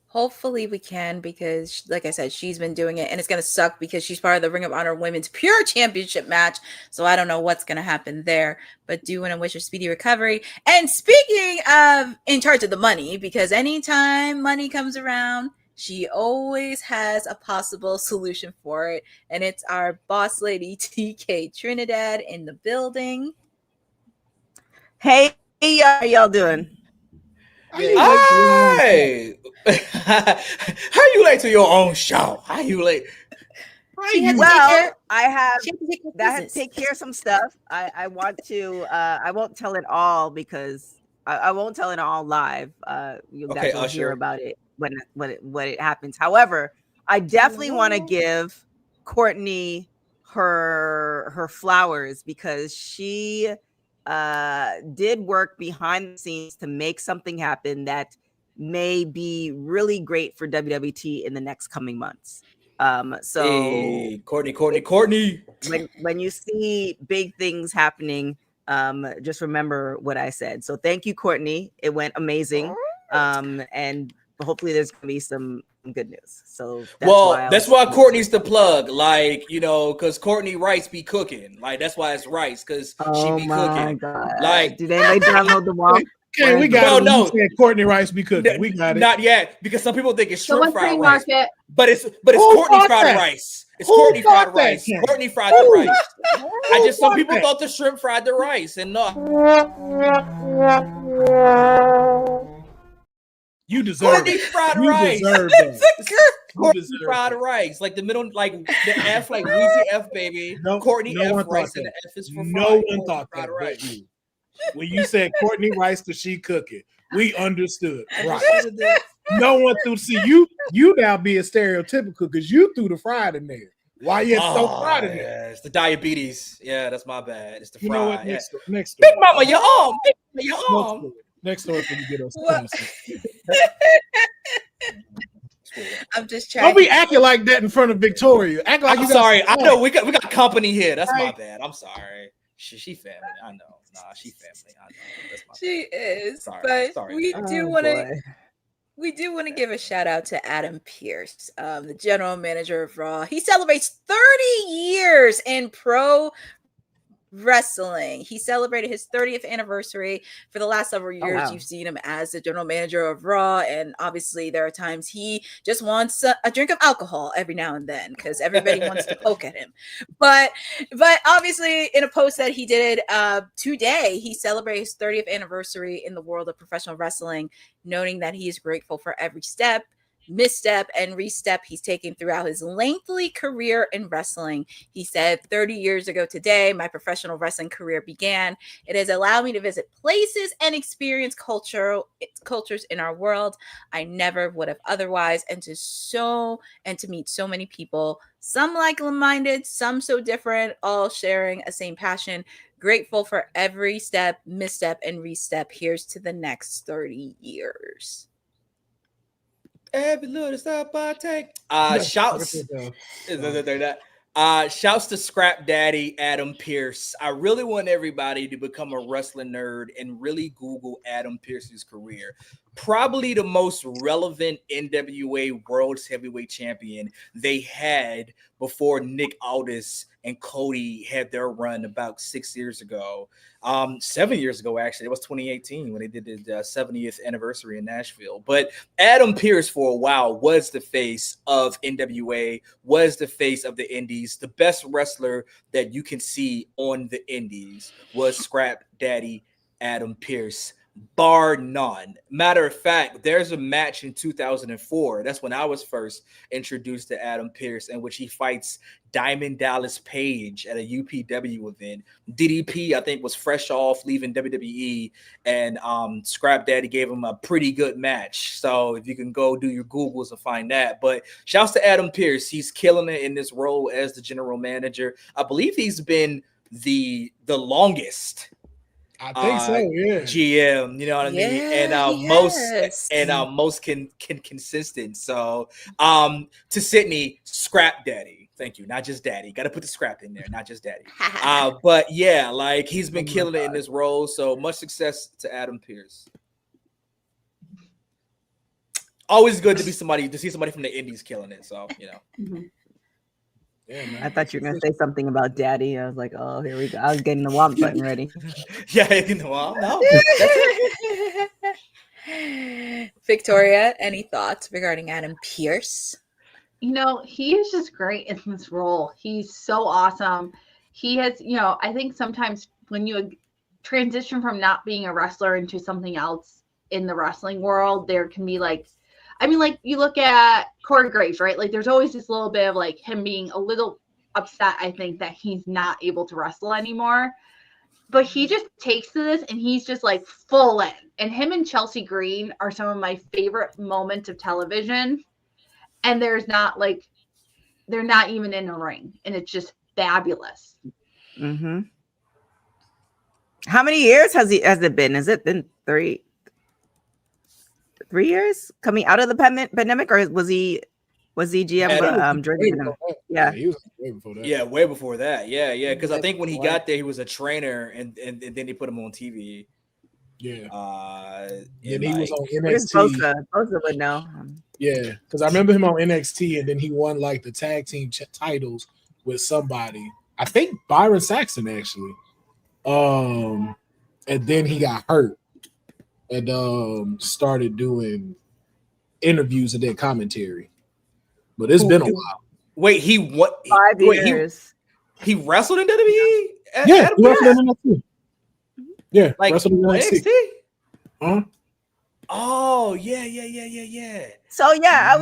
Hopefully we can, because like I said, she's been doing it, and it's going to suck because she's part of the Ring of Honor Women's Pure Championship match. So I don't know what's going to happen there, but do want to wish her speedy recovery. And speaking of in charge of the money, because anytime money comes around, she always has a possible solution for it. And it's our boss lady, TK Trinidad, in the building. Hey, how y'all doing? Hi. How you late to your own show? How you late? Well, I have to take care of some stuff. I want to. I won't tell it all because I won't tell it all live. You'll definitely hear about it when it happens. However, I definitely want to give Courtney her flowers, because she did work behind the scenes to make something happen that may be really great for WWT in the next coming months. So hey, Courtney. When you see big things happening, just remember what I said. So thank you, Courtney. It went amazing. And hopefully there's gonna be some good news. So that's why Courtney's the plug, like, you know, because Courtney Rice be cooking. Like, that's why it's Rice, because she be cooking. God. Like, did anybody download the wall? Okay, we got it. No. Courtney Rice be cooking. We got it. Not yet, because some people think it's shrimp fried rice. Market. But it's Courtney fried rice. It's Courtney fried rice. Courtney fried the rice. Some people thought the shrimp fried the rice, and no. You deserve Courtney fried rice. Courtney fried rice. Like the middle, like the F, like Weezy F, baby. Courtney F rice, and the F is for no one thought that rice. When you said Courtney Rice, because she cooking, we understood. Right. No one threw. See, you now being stereotypical because you threw the fried in there. Why you so fried in there? It's the diabetes. Yeah, that's my bad. It's the fried. You know what? Next Big Mama, your arm. Big Mama, your arm. Next story for you get us. I'm just trying. Don't be acting like that in front of Victoria. Act like I'm sorry. I know we got company here. That's my bad. I'm sorry. She family. I know. Nah, she family. I know. That's my she bad. is. Sorry. But we do want to give a shout out to Adam Pearce, the general manager of Raw. He celebrates 30 years in pro wrestling. He celebrated his 30th anniversary. For the last several years, you've seen him as the general manager of Raw, and obviously there are times he just wants a drink of alcohol every now and then because everybody wants to poke at him. But obviously, in a post that he did today, he celebrated his 30th anniversary in the world of professional wrestling, noting that he is grateful for every step, misstep, and restep he's taken throughout his lengthy career in wrestling. He said, 30 years ago today, my professional wrestling career began. It has allowed me to visit places and experience cultures in our world I never would have otherwise, and to meet so many people, some like-minded, some so different, all sharing a same passion. Grateful for every step, misstep, and restep. Here's to the next 30 years. Every little step I take. Shouts to Scrap Daddy Adam Pearce. I really want everybody to become a wrestling nerd and really Google Adam Pearce's career. Probably the most relevant NWA World Heavyweight Champion they had before Nick Aldis and Cody had their run about 6 years ago. 7 years ago, actually. It was 2018 when they did the 70th anniversary in Nashville. But Adam Pearce, for a while, was the face of NWA, was the face of the Indies. The best wrestler that you can see on the Indies was Scrap Daddy Adam Pearce, bar none. Matter of fact, there's a match in 2004. That's when I was first introduced to Adam Pearce, in which he fights Diamond Dallas Page at a UPW event. DDP, I think, was fresh off leaving WWE, and Scrap Daddy gave him a pretty good match. So if you can go do your Googles and find that. But shouts to Adam Pearce. He's killing it in this role as the general manager. I believe he's been the longest, I think so, yeah. GM, you know what I mean, and most consistent. So, to Sydney, Scrap Daddy, thank you, not just Daddy. Got to put the scrap in there, not just Daddy. But yeah, like he's been killing it in this role. So much success to Adam Pearce. Always good to see somebody from the Indies killing it. So you know. Mm-hmm. Yeah, man. I thought you were going to say something about Daddy. I was like, oh, here we go. I was getting the womp button ready. No. Victoria, any thoughts regarding Adam Pearce? You know, he is just great in this role. He's so awesome. He has, you know, I think sometimes when you transition from not being a wrestler into something else in the wrestling world, there can be like, I mean, like you look at Corey Graves, right? Like there's always this little bit of like him being a little upset, I think, that he's not able to wrestle anymore. But he just takes to this and he's just like full in. And him and Chelsea Green are some of my favorite moments of television. And they're not even in a ring. And it's just fabulous. Mm-hmm. How many years has it been? Has it been 3 years coming out of the pandemic, or was he GM during yeah, he was way before that. Yeah, way before that. Yeah. Because I think when he got there, he was a trainer, and then they put him on TV. Yeah. And he was on NXT. Bosa would know. Yeah, because I remember him on NXT, and then he won like the tag team titles with somebody. I think Byron Saxton actually. And then he got hurt and started doing interviews and then commentary. But it's been a while. Wait, he what? 5 years. He wrestled in WWE? Yeah, he wrestled in NXT. Yeah, like wrestled in NXT. Huh? Oh, yeah. So yeah,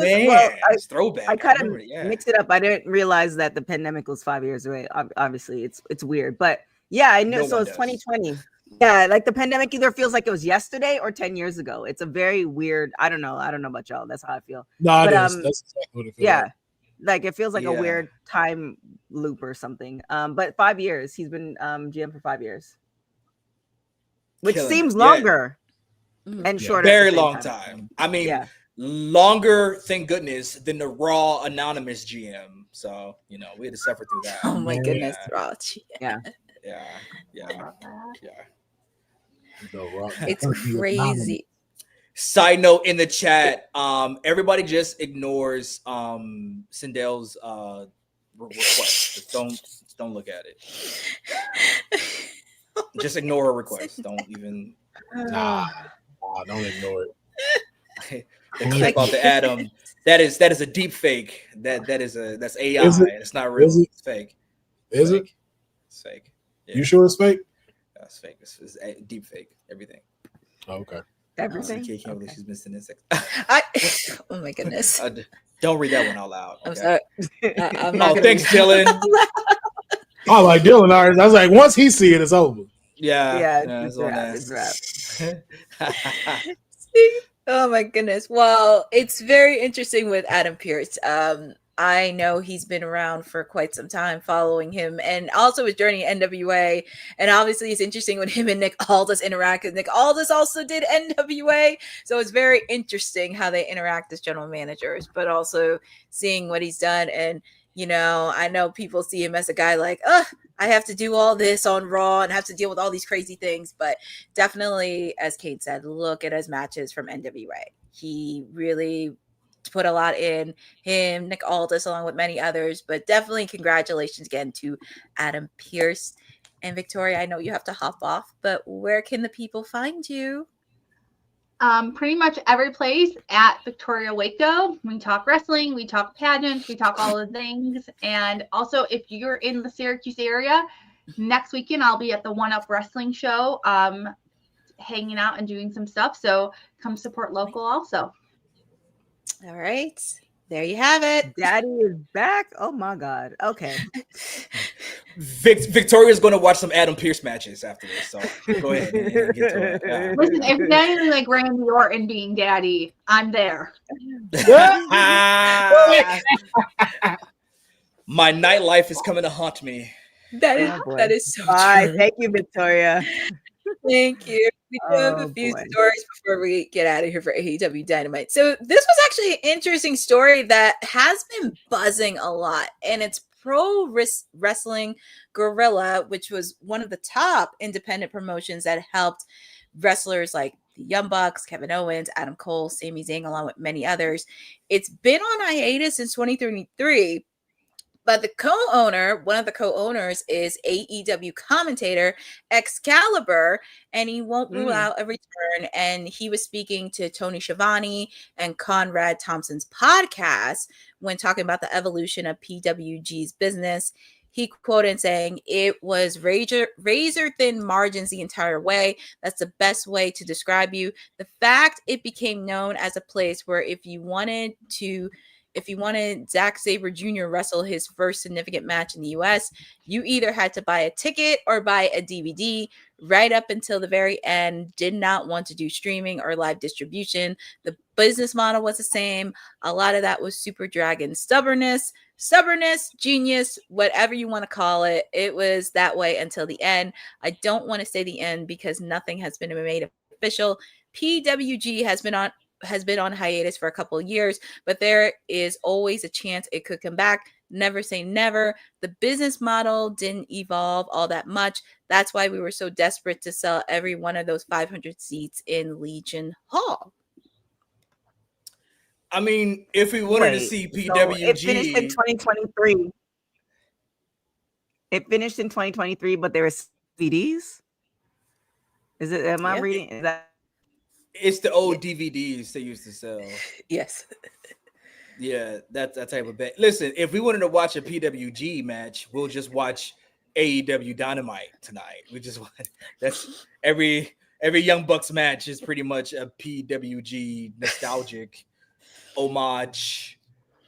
throwback. I kind of mixed it up. I didn't realize that the pandemic was 5 years away. Obviously, it's weird, but yeah, I knew. So it's 2020. Yeah, like the pandemic either feels like it was yesterday or 10 years ago. It's a very weird. I don't know about y'all. That's how I feel. No, it is. That's exactly what it feels like it feels like a weird time loop or something. But 5 years. He's been GM for 5 years, which seems longer and shorter. Very long time. I mean, longer, thank goodness, than the Raw anonymous GM. So we had to suffer through that. Oh my goodness, Raw. Yeah. It's crazy. Side note in the chat, everybody just ignores Sindel's request. Just don't look at it. Just ignore her request. Don't even. Nah, don't ignore it. The clip of the Adam. That is a deep fake. That's AI. It's not real. It's fake. Is it? It's fake. Yeah. You sure it's fake? That's fake. It's deep fake. Everything. Oh, okay. Everything. She's missing insects. Oh my goodness. Don't read that one out loud. Okay? I'm sorry. I'm not thanks, Dylan. I like Dylan. I was like, once he see it, it's over. Yeah. It's wrap. Oh my goodness. Well, it's very interesting with Adam Pearce. I know he's been around for quite some time, following him, and also his journey at NWA. And obviously, it's interesting when him and Nick Aldis interact, because Nick Aldis also did NWA. So it's very interesting how they interact as general managers, but also seeing what he's done. And I know people see him as a guy like, I have to do all this on Raw and have to deal with all these crazy things. But definitely, as Kate said, look at his matches from NWA. He really put a lot in him, Nick Aldis, along with many others. But definitely congratulations again to Adam Pearce. And Victoria, I know you have to hop off, but where can the people find you? Pretty much every place at Victoria Waco. We talk wrestling, we talk pageants, we talk all the things. And also, if you're in the Syracuse area, next weekend I'll be at the One Up Wrestling Show, hanging out and doing some stuff. So come support local also. All right. There you have it. Daddy is back. Oh my God. Okay. Victoria's going to watch some Adam Pearce matches after this. So go ahead and get to it. Yeah. Listen, if it's anything like Randy Orton being daddy, I'm there. My nightlife is coming to haunt me. That is so true. Thank you, Victoria. Thank you. We do have a few stories before we get out of here for AEW Dynamite. So this was actually an interesting story that has been buzzing a lot, and it's Pro Wrestling Guerrilla, which was one of the top independent promotions that helped wrestlers like the Young Bucks, Kevin Owens, Adam Cole, Sami Zayn, along with many others. It's been on hiatus since 2023. But one of the co-owners is AEW commentator Excalibur, and he won't rule out a return. And he was speaking to Tony Schiavone and Conrad Thompson's podcast when talking about the evolution of PWG's business. He quoted saying, "It was razor thin margins the entire way. That's the best way to describe you. The fact it became known as a place where if you wanted to if you wanted Zack Sabre Jr. wrestle his first significant match in the US, you either had to buy a ticket or buy a DVD. Right up until the very end, did not want to do streaming or live distribution. The business model was the same. A lot of that was Super Dragon stubbornness, genius, whatever you want to call it. It was that way until the end. I don't want to say the end because nothing has been made official. PWG has been on hiatus for a couple of years, but there is always a chance it could come back. Never say never. The business model didn't evolve all that much. That's why we were so desperate to sell every one of those 500 seats in Legion Hall. I mean, if we wanted to see PWG, so it finished in 2023. It finished in 2023, but there was DVDs. Is it? Am I reading? Is that? It's the old DVDs they used to sell. Yes. Yeah, that's that type of bet. Listen, if we wanted to watch a PWG match, we'll just watch AEW Dynamite tonight. We just want that's every Young Bucks match is pretty much a PWG nostalgic homage,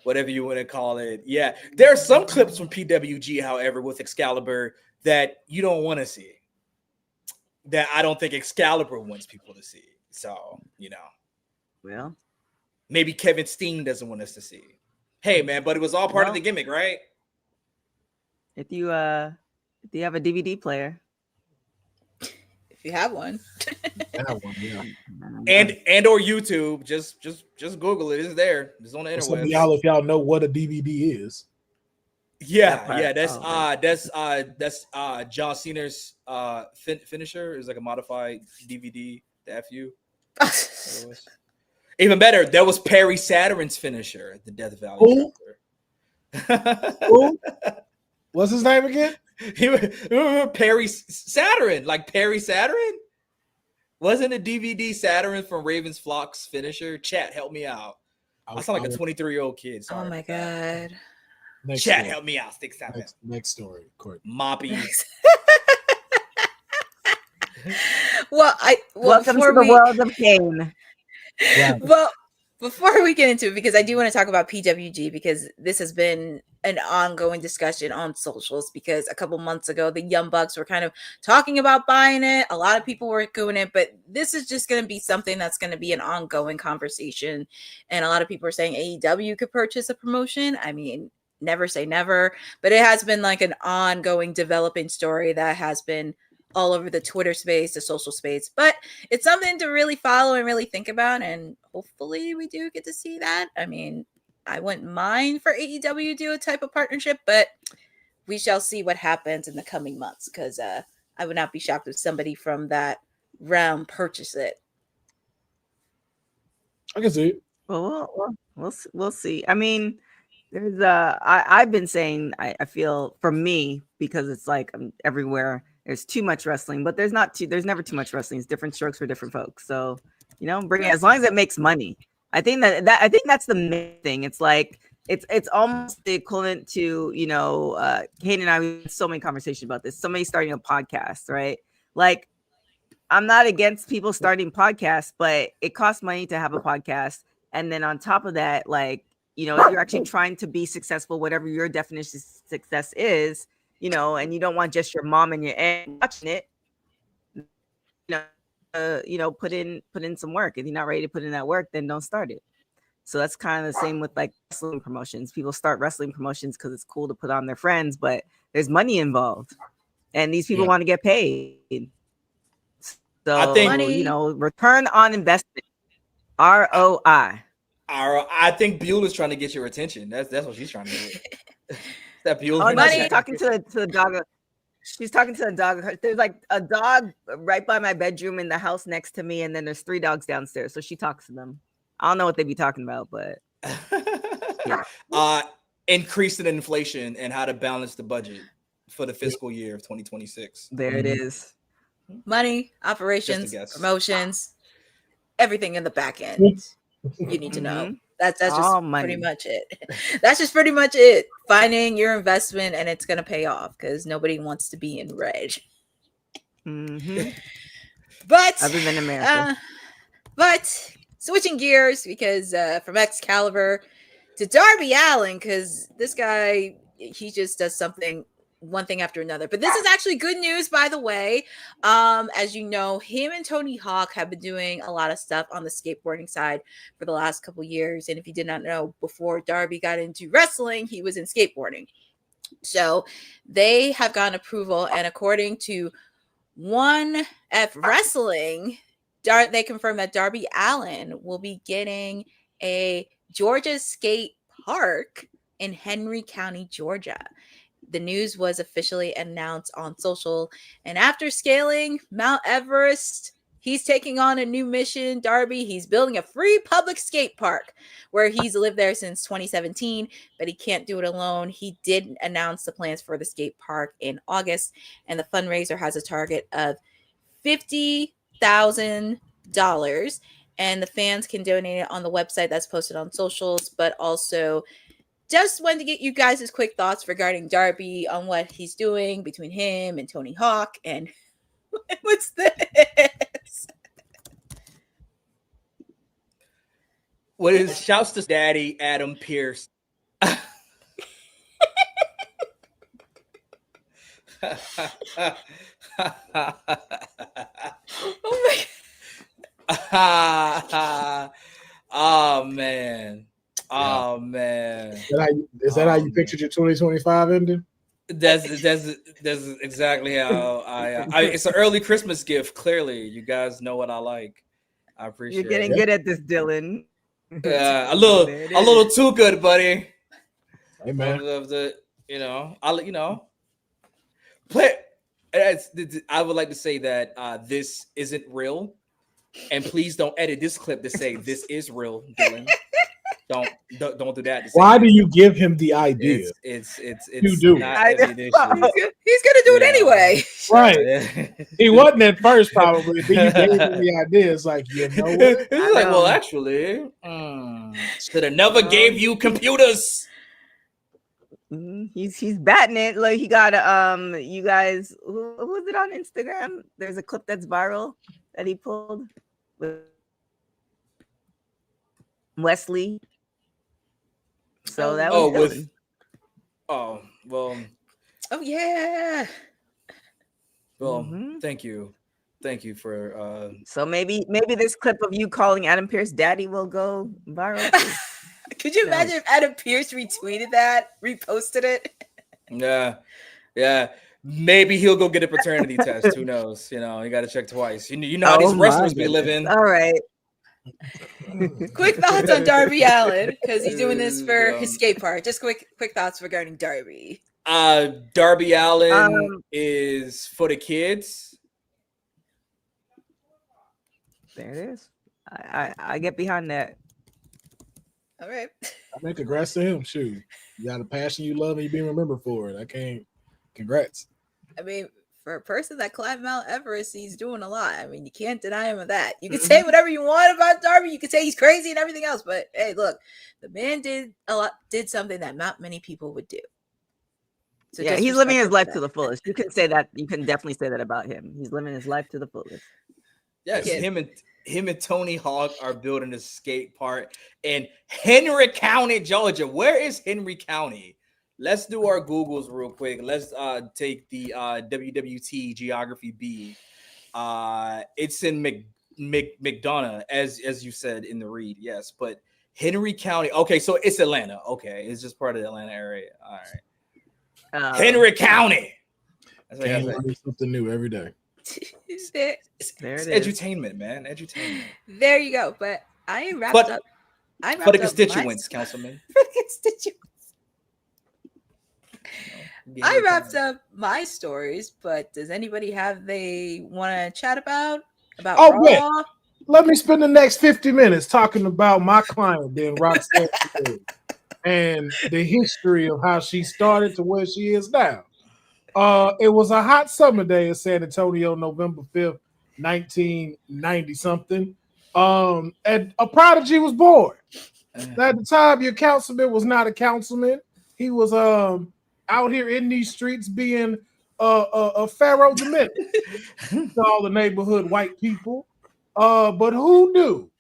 whatever you want to call it. Yeah, there are some clips from PWG, however, with Excalibur that you don't want to see. That I don't think Excalibur wants people to see. So, well, maybe Kevin Steen doesn't want us to see. Hey, man, but it was all part of the gimmick, right? If you have a DVD player, if you have one, and or YouTube, just Google it. It's there. It's on the internet. Y'all, if y'all know what a DVD is. Yeah, that's John Cena's finisher. Is like a modified DVD. The FU. Even better, that was Perry Saturn's finisher at the Death Valley. Who? What's his name again? Perry Saturn, like Perry Saturn. Wasn't a DVD Saturn from Raven's Flock's finisher? Chat, help me out. I sound like a 23-year-old kid. Sorry. Oh my god. Chat, help me out. 6-7. Next story, Courtney. Moppy. Welcome to the world of pain. Yeah. Well, before we get into it, because I do want to talk about PWG, because this has been an ongoing discussion on socials, because a couple months ago, the Young Bucks were kind of talking about buying it. A lot of people were doing it, but this is just going to be something that's going to be an ongoing conversation. And a lot of people are saying AEW could purchase a promotion. I mean, never say never, but it has been like an ongoing developing story that has been all over the Twitter space, the social space, but it's something to really follow and really think about. And hopefully we do get to see that. I mean, I wouldn't mind for AEW to do a type of partnership, but we shall see what happens in the coming months. Cause I would not be shocked if somebody from that realm purchase it. I can see it. Well, we'll see. I mean, there's I've been saying, I feel for me, because it's like I'm everywhere. There's too much wrestling, but there's never too much wrestling. It's different strokes for different folks. So, bring it as long as it makes money. I think that's the main thing. It's like it's almost the equivalent to Kane and I, we had so many conversations about this. Somebody starting a podcast, right? Like, I'm not against people starting podcasts, but it costs money to have a podcast. And then on top of that, like, if you're actually trying to be successful, whatever your definition of success is, and you don't want just your mom and your aunt watching it, put in some work. If you're not ready to put in that work, then don't start it. So that's kind of the same with like wrestling promotions. People start wrestling promotions because it's cool to put on their friends, but there's money involved, and these people want to get paid. So I think return on investment, ROI. I think Beulah's trying to get your attention. That's what she's trying to do. That Beulah. Oh no, she's talking to the dog. She's talking to the dog. There's like a dog right by my bedroom in the house next to me, and then there's 3 dogs downstairs. So she talks to them. I don't know what they be talking about, but increasing inflation and how to balance the budget for the fiscal year of 2026. There it is. Money, operations, promotions, everything in the back end. You need to know. That's just pretty much it. That's just pretty much it. Finding your investment, and it's gonna pay off, because nobody wants to be in red. But other than America. But switching gears, because from Excalibur to Darby Allin, because this guy, he just does one thing after another. But this is actually good news, by the way. As you know, him and Tony Hawk have been doing a lot of stuff on the skateboarding side for the last couple years. And if you did not know, before Darby got into wrestling, he was in skateboarding. So they have gotten approval, and according to 1F Wrestling, they confirmed that Darby Allin will be getting a Georgia skate park in Henry County, Georgia. The news was officially announced on social, and after scaling Mount Everest, he's taking on a new mission. Darby, he's building a free public skate park where he's lived there since 2017, but he can't do it alone. He did announce the plans for the skate park in August, and the fundraiser has a target of $50,000, and the fans can donate it on the website that's posted on socials. But also, just wanted to get you guys' quick thoughts regarding Darby on what he's doing between him and Tony Hawk. And what's this? What is shouts to Daddy Adam Pierce? Oh my Oh man. Oh man. Is that how you pictured your 2025 ending? That's exactly how I it's an early Christmas gift. Clearly, you guys know what I like. I appreciate. You're getting good at this, Dylan. A little too good, buddy. Hey man, but I would like to say that this isn't real, and please don't edit this clip to say this is real, Dylan. Don't do that. Why do you give him the idea? It's you do. He's gonna do it anyway. Right. He wasn't at first, probably. Then you gave him the idea. It's like, you know what? He's like, well, actually, should have never gave you computers. He's batting it. Like, he got you guys, who was it on Instagram? There's a clip that's viral that he pulled with Wesley. So that was oh yeah. Well, thank you for so maybe this clip of you calling Adam Pierce daddy will go viral. Could you imagine if Adam Pierce retweeted that, reposted it? Yeah. Maybe he'll go get a paternity test. Who knows? You got to check twice. You know how these wrestlers be living. All right. Quick thoughts on Darby Allin, because he's doing this for his skate park. Just quick thoughts regarding Darby. Darby Allin is for the kids. There it is. I get behind that. All right. I mean, congrats to him. Shoot, you got a passion you love and you're being remembered for it. Congrats. I mean, for a person that climbed Mount Everest, he's doing a lot. I mean, you can't deny him of that. You can say whatever you want about Darby. You can say he's crazy and everything else, but hey, look, the man did something that not many people would do. So yeah, he's living his life to the fullest. You can say that. You can definitely say that about him. He's living his life to the fullest. Yes, him and Tony Hawk are building a skate park in Henry County, Georgia. Where is Henry County? Let's do our Googles real quick. Let's take the WWT Geography B. It's in McDonough, as you said in the read. Yes, but Henry County. Okay, so it's Atlanta. Okay, it's just part of the Atlanta area. All right. Henry County. Can't learn something new every day. It's edutainment, man. Edutainment. There you go. But I wrapped up. For the constituents, Councilman. For the constituents. I wrapped up my stories, but does anybody have they want to chat about Raw? Yeah. Let me spend the next 50 minutes talking about my client, then Roxanne, and the history of how she started to where she is now. It was a hot summer day in San Antonio, November 5th, 1990 something. And a prodigy was born. At the time, your councilman was not a councilman. He was out here in these streets being a pharaoh the minute to all the neighborhood white people. But who knew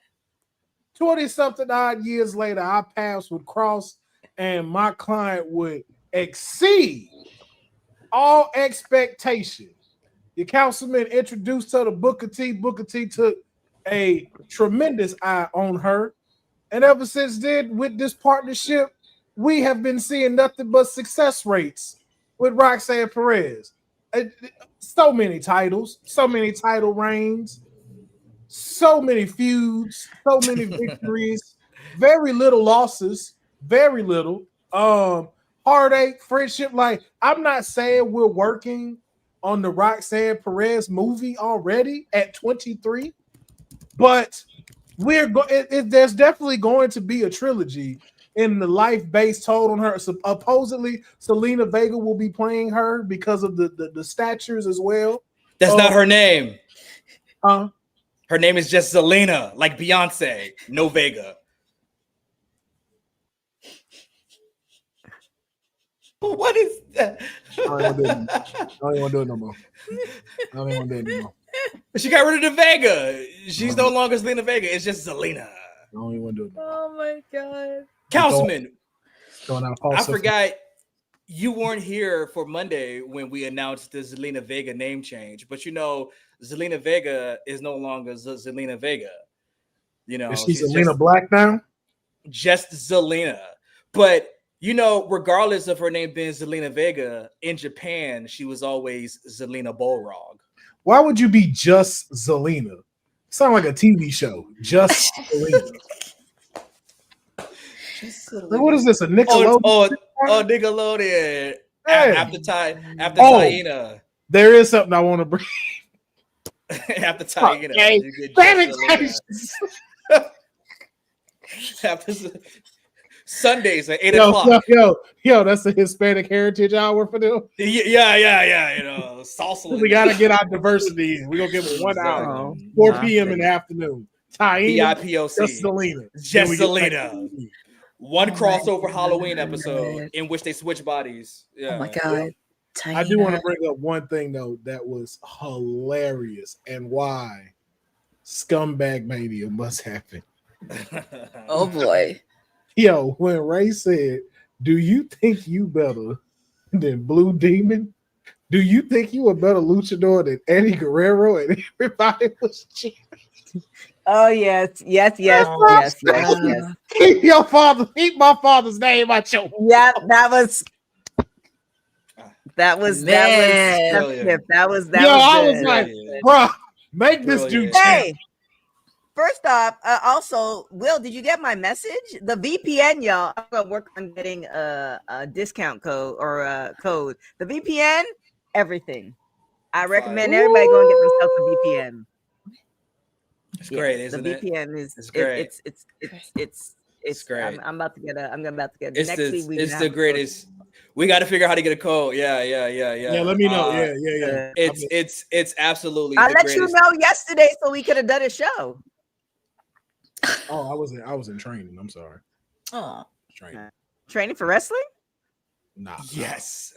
20-something odd years later, our paths would cross and my client would exceed all expectation. The councilman introduced her to Booker T. Booker T took a tremendous eye on her. And ever since then, with this partnership, we have been seeing nothing but success rates with Roxanne Perez. So many titles, so many title reigns, so many feuds, so many victories, very little losses, very little. Heartache, friendship. Like, I'm not saying we're working on the Roxanne Perez movie already at 23, but there's definitely going to be a trilogy in the life based told on her. Supposedly, Selena Vega will be playing her because of the statures as well. That's not her name. Her name is just Zelena, like Beyonce, no Vega. What is that? I don't want to do it no more. I don't want to do it no more. She got rid of the Vega. She's no longer Zelena Vega. It's just Zelena. I don't even want to do it no more. Oh my God. Councilman, I forgot you weren't here for Monday when we announced the Zelena Vega name change. But you know, Zelena Vega is no longer Zelena Vega. You know, she's Zelena Black now? Just Zelena. But you know, regardless of her name being Zelena Vega, in Japan, she was always Zelena Bolrog. Why would you be just Zelena? Sound like a TV show. Just Zelena. What is this? A Nickelodeon? Oh, Nickelodeon. Hey. After Taina. There is something I want to bring. After Taina. After Sundays at 8 o'clock. Yo, that's the Hispanic Heritage Hour for them. Yeah. You know, salsa. We gotta get our diversity in. We're gonna give it 1 hour, 4 p.m. in the afternoon. Taina, just Selena. Just Selena. One crossover Halloween episode in which they switch bodies. Yeah. Oh my God. Taina. I do want to bring up one thing though that was hilarious and why Scumbag Mania must happen. Oh boy. Yo, when Ray said, "Do you think you better than Blue Demon? Do you think you a better luchador than Eddie Guerrero?" And everybody was cheering. Oh yes. Keep my father's name out your. Yeah, that was. Yo, I was like, bro, make this dude. Hey. First off, also, Will, did you get my message? The VPN, y'all. I'm gonna work on getting a discount code or a code. The VPN, everything. I recommend everybody go and get themselves a VPN. It's great, isn't it? The VPN is great. It's great. I'm about to get it. It's the greatest. We got to figure out how to get a code. Yeah. Yeah, let me know. Yeah. It's absolutely. I let you know yesterday so we could have done a show. Oh, I was in training. I'm sorry. Oh, training for wrestling? Nah. Yes.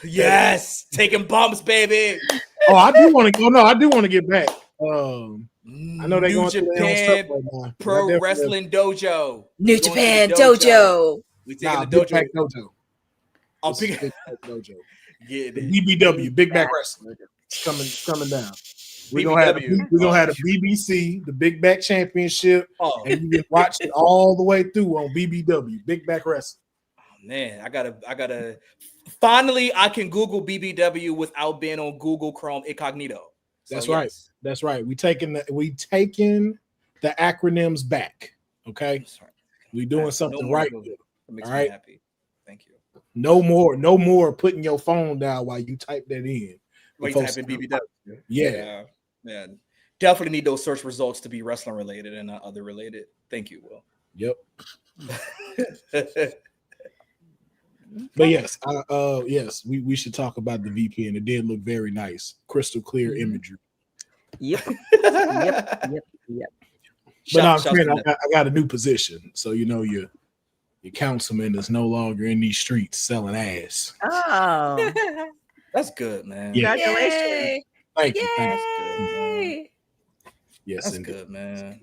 Yes. Taking bumps, baby. Oh, I do want to go. No, I do want to get back. I know they New going Japan right now. Pro Wrestling Dojo. New Japan Dojo. We taking the Big dojo. Dojo. I'm picking Big Back Dojo. Yeah, BBW, Big Back Wrestling. It's coming down. We're gonna have the BBC, the Big Back Championship, and you can watch it all the way through on BBW, Big Back Wrestling. Oh, man, I gotta. Finally, I can Google BBW without being on Google Chrome Incognito. That's right. Yes. That's right. We taking the acronyms back. Okay, we doing something right. That makes me happy. Thank you. No more putting your phone down while you type that in. While you type in BBW. Yeah. Man, definitely need those search results to be wrestling related and not other related. Thank you, Will. Yep. But yes, we should talk about the VPN. It did look very nice, crystal clear imagery. Yep. But I'm saying I got a new position, so you know your councilman is no longer in these streets selling ass. Oh, that's good, man. Yeah. Congratulations! Thank you. That's good, man. Yes, that's good, man.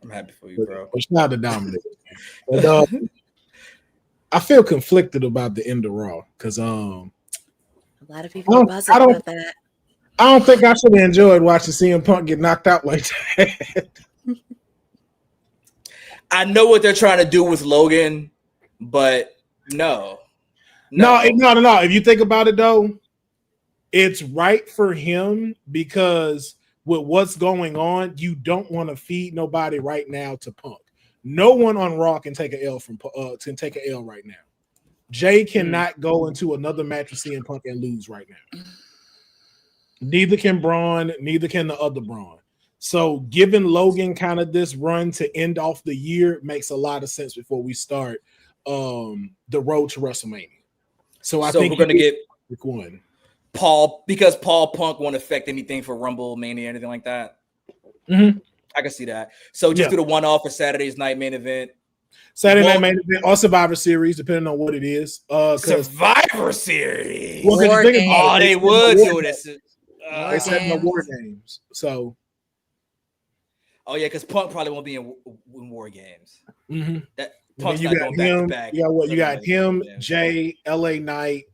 I'm happy for you, bro. But shout out to Dominic. But, I feel conflicted about the end of Raw because a lot of people are buzzing about that. I don't think I should have enjoyed watching CM Punk get knocked out like that. I know what they're trying to do with Logan, but no. If you think about it, though, it's right for him because with what's going on, you don't want to feed nobody right now to Punk. No one on Raw can take an L right now. Jay cannot go into another match with CM Punk and lose right now. Neither can Braun, neither can the other Braun. So giving Logan kind of this run to end off the year makes a lot of sense before we start the road to WrestleMania. So I think we're going to get one. Paul Punk won't affect anything for Rumble Mania, anything like that. Mm-hmm. I can see that. So just do the one-off for Saturday's night main event. Saturday night main event or Survivor Series, depending on what it is. Survivor Series. Well, they would do this. They said no War Games. So. Oh yeah, because Punk probably won't be in War Games. Mm-hmm. That Punk's you not got going him. back to back. You got him, Jay, LA Knight,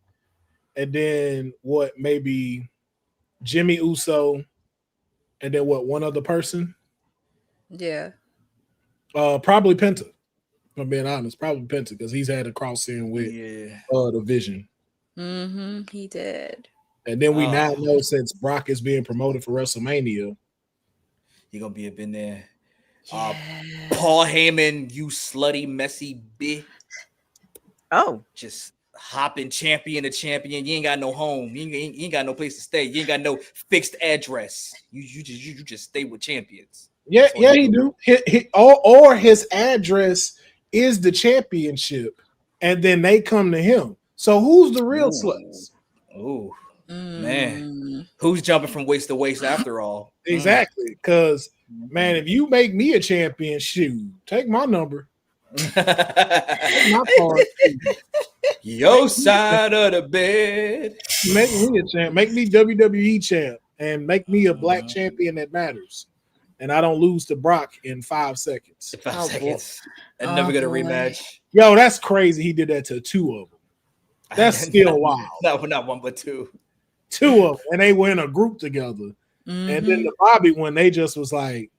and then maybe Jimmy Uso, and then one other person? Yeah. Probably Penta. If I'm being honest, probably Penta because he's had a cross in with the Vision. Mm-hmm. He did. And then we now know since Brock is being promoted for WrestleMania, you're gonna be up in there. Paul Heyman, you slutty, messy bitch. Oh, just hopping champion to champion. You ain't got no home. You ain't got no place to stay. You ain't got no fixed address. You just stay with champions. Yeah, he do. Or his address is the championship, and then they come to him. So who's the real sluts? Oh man, who's jumping from waist to waist after all? Exactly, because man, if you make me a champion, shoot, take my number. My part. Your side of the bed. Make me a champ. Make me WWE champ, and make me a black champion that matters. And I don't lose to Brock in 5 seconds. 5 seconds. And never get a rematch. Yo, that's crazy. He did that to 2 of them. That's still wild. Not one, but 2. 2 of them. And they were in a group together. Mm-hmm. And then the Bobby one, they just was like,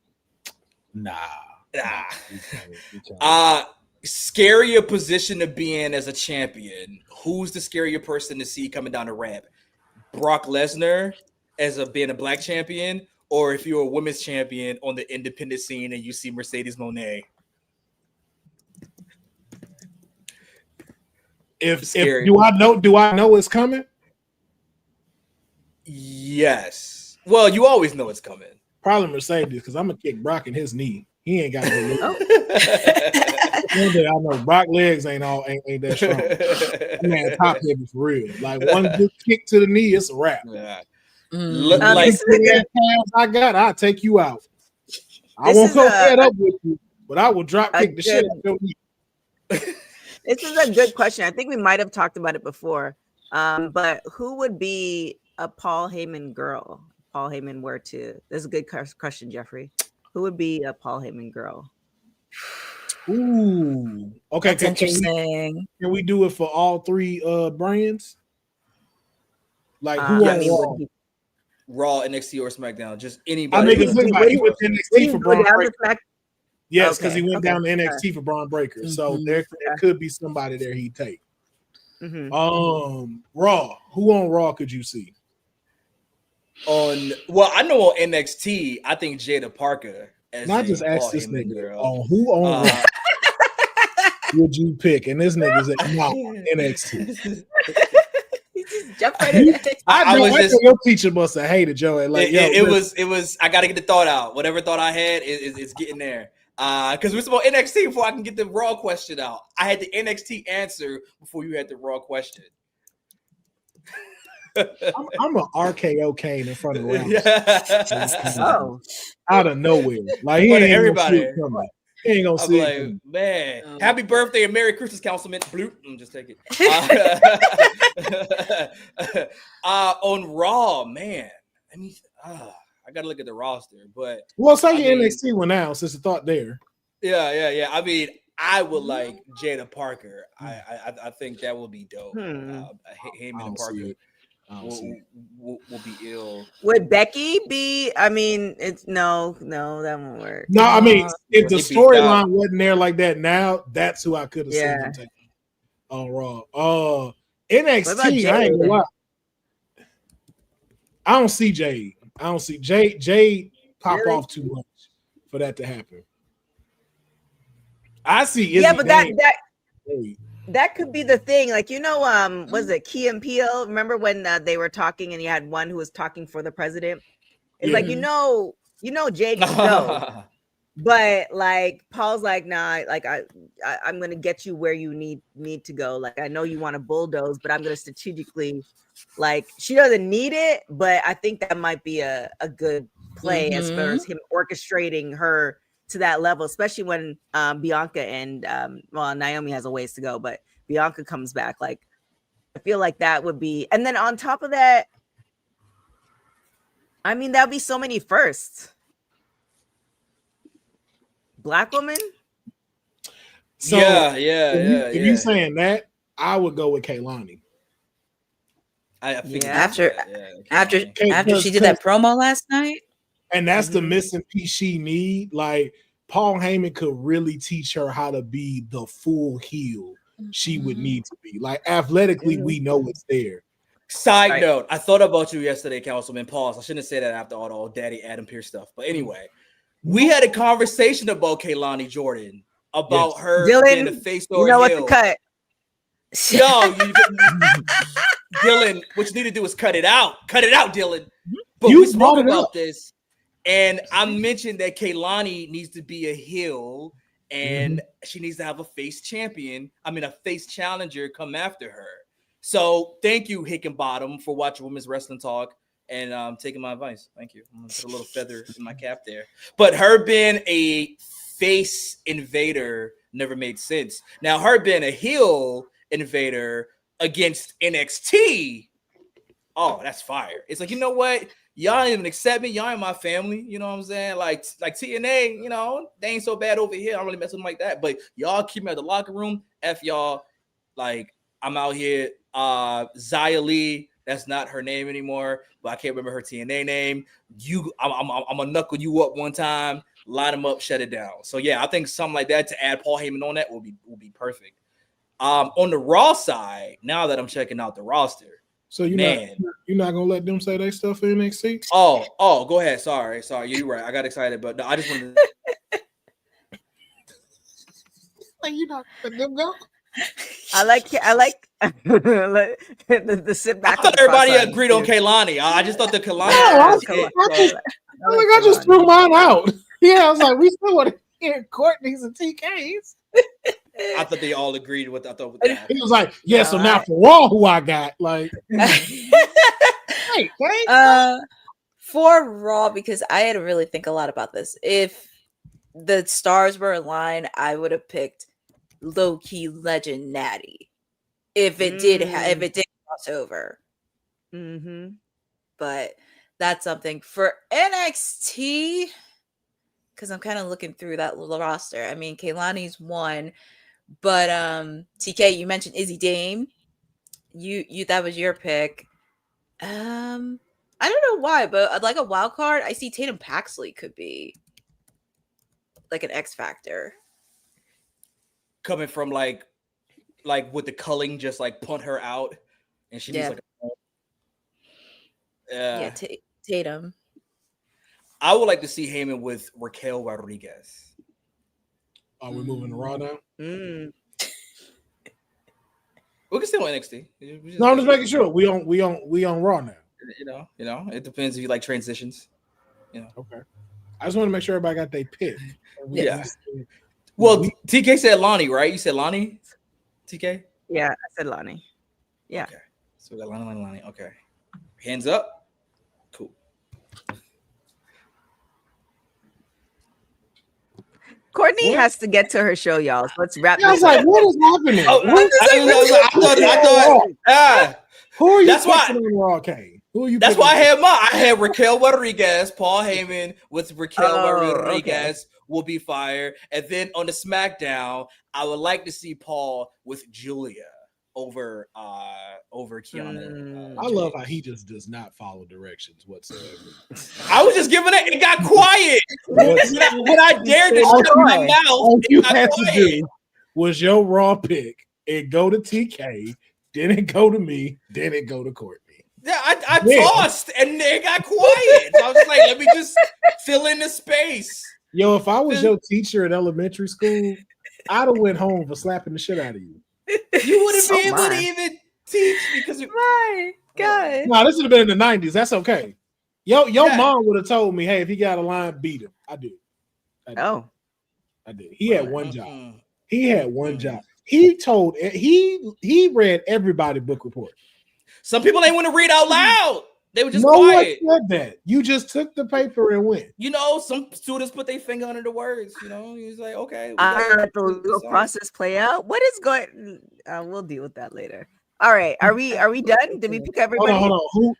nah. Scarier position to be in as a champion. Who's the scarier person to see coming down the ramp? Brock Lesnar as being a black champion, or if you're a women's champion on the independent scene and you see Mercedes Moné? Do I know it's coming? Yes. Well, you always know it's coming. Probably Mercedes, because I'm gonna kick Brock in his knee. He ain't got no leg. I know Brock legs ain't that strong. That man top heavy for real. Like one good kick to the knee, it's a wrap. Yeah. I'll take you out. I won't go head up with you, but I will drop kick the shit out of your knee. This is a good question. I think we might have talked about it before. But who would be a Paul Heyman girl? Paul Heyman were to. This is a good question, Jeffrey. Who would be a Paul Heyman girl? Ooh. Okay. That's interesting. Can we do it for all 3 brands? Like who on Raw, NXT, or SmackDown? Just anybody. I mean, he went to NXT for Braun Breaker. Yes, because he went down to NXT for Braun Breaker. Mm-hmm. So there could be somebody there he'd take. Mm-hmm. Raw. Who on Raw could you see? I know on NXT, I think Jada Parker. Not just ask this nigga. Who on Raw would you pick? And this nigga's at NXT. Jump right in. I know your teacher must have hated Joey. Like, it was. I got to get the thought out. Whatever thought I had is getting there. Because we're about NXT before I can get the Raw question out. I had the NXT answer before you had the Raw question. I'm an RKO Kane in front of Rollins. Out of nowhere, like he ain't everybody. He ain't gonna see it. Man, happy birthday and Merry Christmas, Councilman. Bloop. Just take it. On Raw, man. I mean, I got to look at the roster. But well, say your NXT one now since the thought there. Yeah. I mean, I would like Jada Parker. I think that would be dope. Heyman and Parker will be ill. Would Becky be? I mean, it's no, that won't work. No, I mean, if the storyline wasn't there like that now, that's who I could have seen them take on Raw. NXT, I ain't gonna lie. I don't see Jade. I don't see Jade pop off too much for that to happen. I see. But that could be the thing. Like, was it Key and Peele? Remember when they were talking and you had one who was talking for the president? It's like, Jade can go. But like Paul's like, nah, like I'm gonna get you where you need to go. Like, I know you want to bulldoze, but I'm gonna strategically, like, she doesn't need it, but I think that might be a good play as far as him orchestrating her to that level, especially when Bianca and Naomi has a ways to go, but Bianca comes back. Like, I feel like that would be, and then on top of that, I mean, that'd be so many firsts. Black woman. So if you're saying that, I would go with Kaylani. I think after she did that promo last night. And that's the missing piece she need. Like, Paul Heyman could really teach her how to be the full heel she would need to be. Like, athletically, we know it's there. Side note, I thought about you yesterday, Councilman. Pause. I shouldn't say that after all the old Daddy Adam Pearce stuff. But anyway, we had a conversation about Kaylani Jordan, about her being the face or heel. What to cut. No, Dylan, what you need to do is cut it out. Cut it out, Dylan. But we spoke about this. And I mentioned that Kaylani needs to be a heel and she needs to have a face challenger come after her. So thank you, Hickenbottom, for watching Women's Wrestling Talk and taking my advice. Thank you. I'm going to put a little feather in my cap there. But her being a face invader never made sense. Now, her being a heel invader against NXT, oh, that's fire. It's like, you know what? Y'all don't even accept me. Y'all ain't my family. You know what I'm saying? Like TNA, they ain't so bad over here. I don't really mess with them like that. But y'all keep me at the locker room. F y'all. Like, I'm out here. Xia Li, that's not her name anymore, but I can't remember her TNA name. I'm gonna knuckle you up one time, line them up, shut it down. So yeah, I think something like that to add Paul Heyman on that will be perfect. On the Raw side, now that I'm checking out the roster. So you're not gonna let them say their stuff in NXT? Oh, go ahead. Sorry, you're right. I got excited, but no, I just wanted to. Like, you not letting them go? I like the sit back. I thought everybody agreed on Kaylani. I just thought the Kaylani. I just threw mine out. Yeah, I was like, we still want to hear Courtney's and TK's. I thought they all agreed with that. He was like, yeah, so now for Raw, who I got, like, for Raw, because I had to really think a lot about this. If the stars were aligned, I would have picked low-key legend Natty. If it did cross over. But that's something for NXT, because I'm kind of looking through that little roster. I mean, Kaylani's one. But TK, you mentioned Izzy Dame. You that was your pick. I don't know why, but like a wild card, I see Tatum Paxley could be like an X factor. Coming from like with the culling, just like punt her out, and she needs like Tatum. I would like to see Heyman with Raquel Rodriguez. Are we moving to Raw now? We can stay on NXT. No, I'm just making sure we on Raw now. You know, it depends if you like transitions. Okay. I just want to make sure everybody got their pick. Yeah. Well, TK said Lonnie, right? You said Lonnie, TK? Yeah, I said Lonnie. Yeah. Okay. So we got Lonnie. Okay. Hands up. Cool. Courtney has to get to her show, y'all. So let's wrap this up. I was like, what is happening? I thought, who are you? That's why On Raw, Kane? Who are you? That's why I had Raquel Rodriguez, Paul Heyman with Raquel Rodriguez will be fired. And then on the SmackDown, I would like to see Paul with Julia over Kiana. I love how he just does not follow directions whatsoever. I was just giving it got quiet. when I dared to shut my mouth, all you had to do was your Raw pick and go to TK, then it go to me, then it go to Courtney. Yeah, I tossed and it got quiet. So I was just like, let me just fill in the space. Yo, if I was your teacher in elementary school, I'd have went home for slapping the shit out of you. You wouldn't be able to even teach because my God. No, this would have been in the 90s. That's okay. Your mom would have told me, hey, if he got a line, beat him. I did. I did. He had one job. He had one job. He told he read everybody book report. Some people ain't want to read out loud. They were just no quiet. one said that. You just took the paper and went. You know, some students put their finger under the words. You know, he's like, okay, I let the legal process play out. What is going? We'll deal with that later. All right, are we done? Did we pick everybody? Hold on.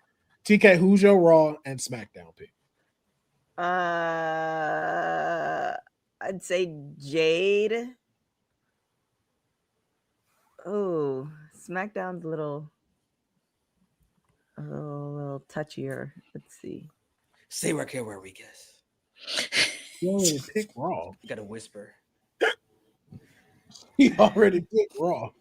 TK, who's your Raw and SmackDown pick? I'd say Jade. Oh, SmackDown's a little touchier. Let's see. Say Raquel Rodriguez. You already picked Raw. You gotta whisper. He already picked Raw.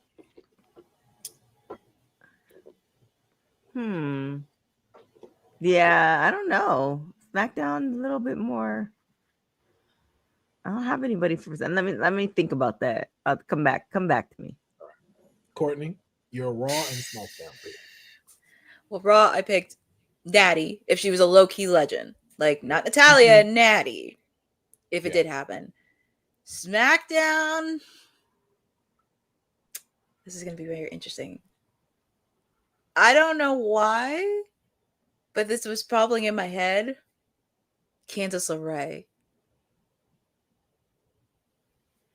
Yeah, I don't know. SmackDown a little bit more. I don't have anybody for let me think about that. I'll come back to me. Courtney, your Raw and SmackDown pick. Well, Raw, I picked Natty if she was a low-key legend. Like, not Natalia, Natty. If it did happen. SmackDown. This is going to be very interesting. I don't know why, but this was probably in my head. Candice LeRae.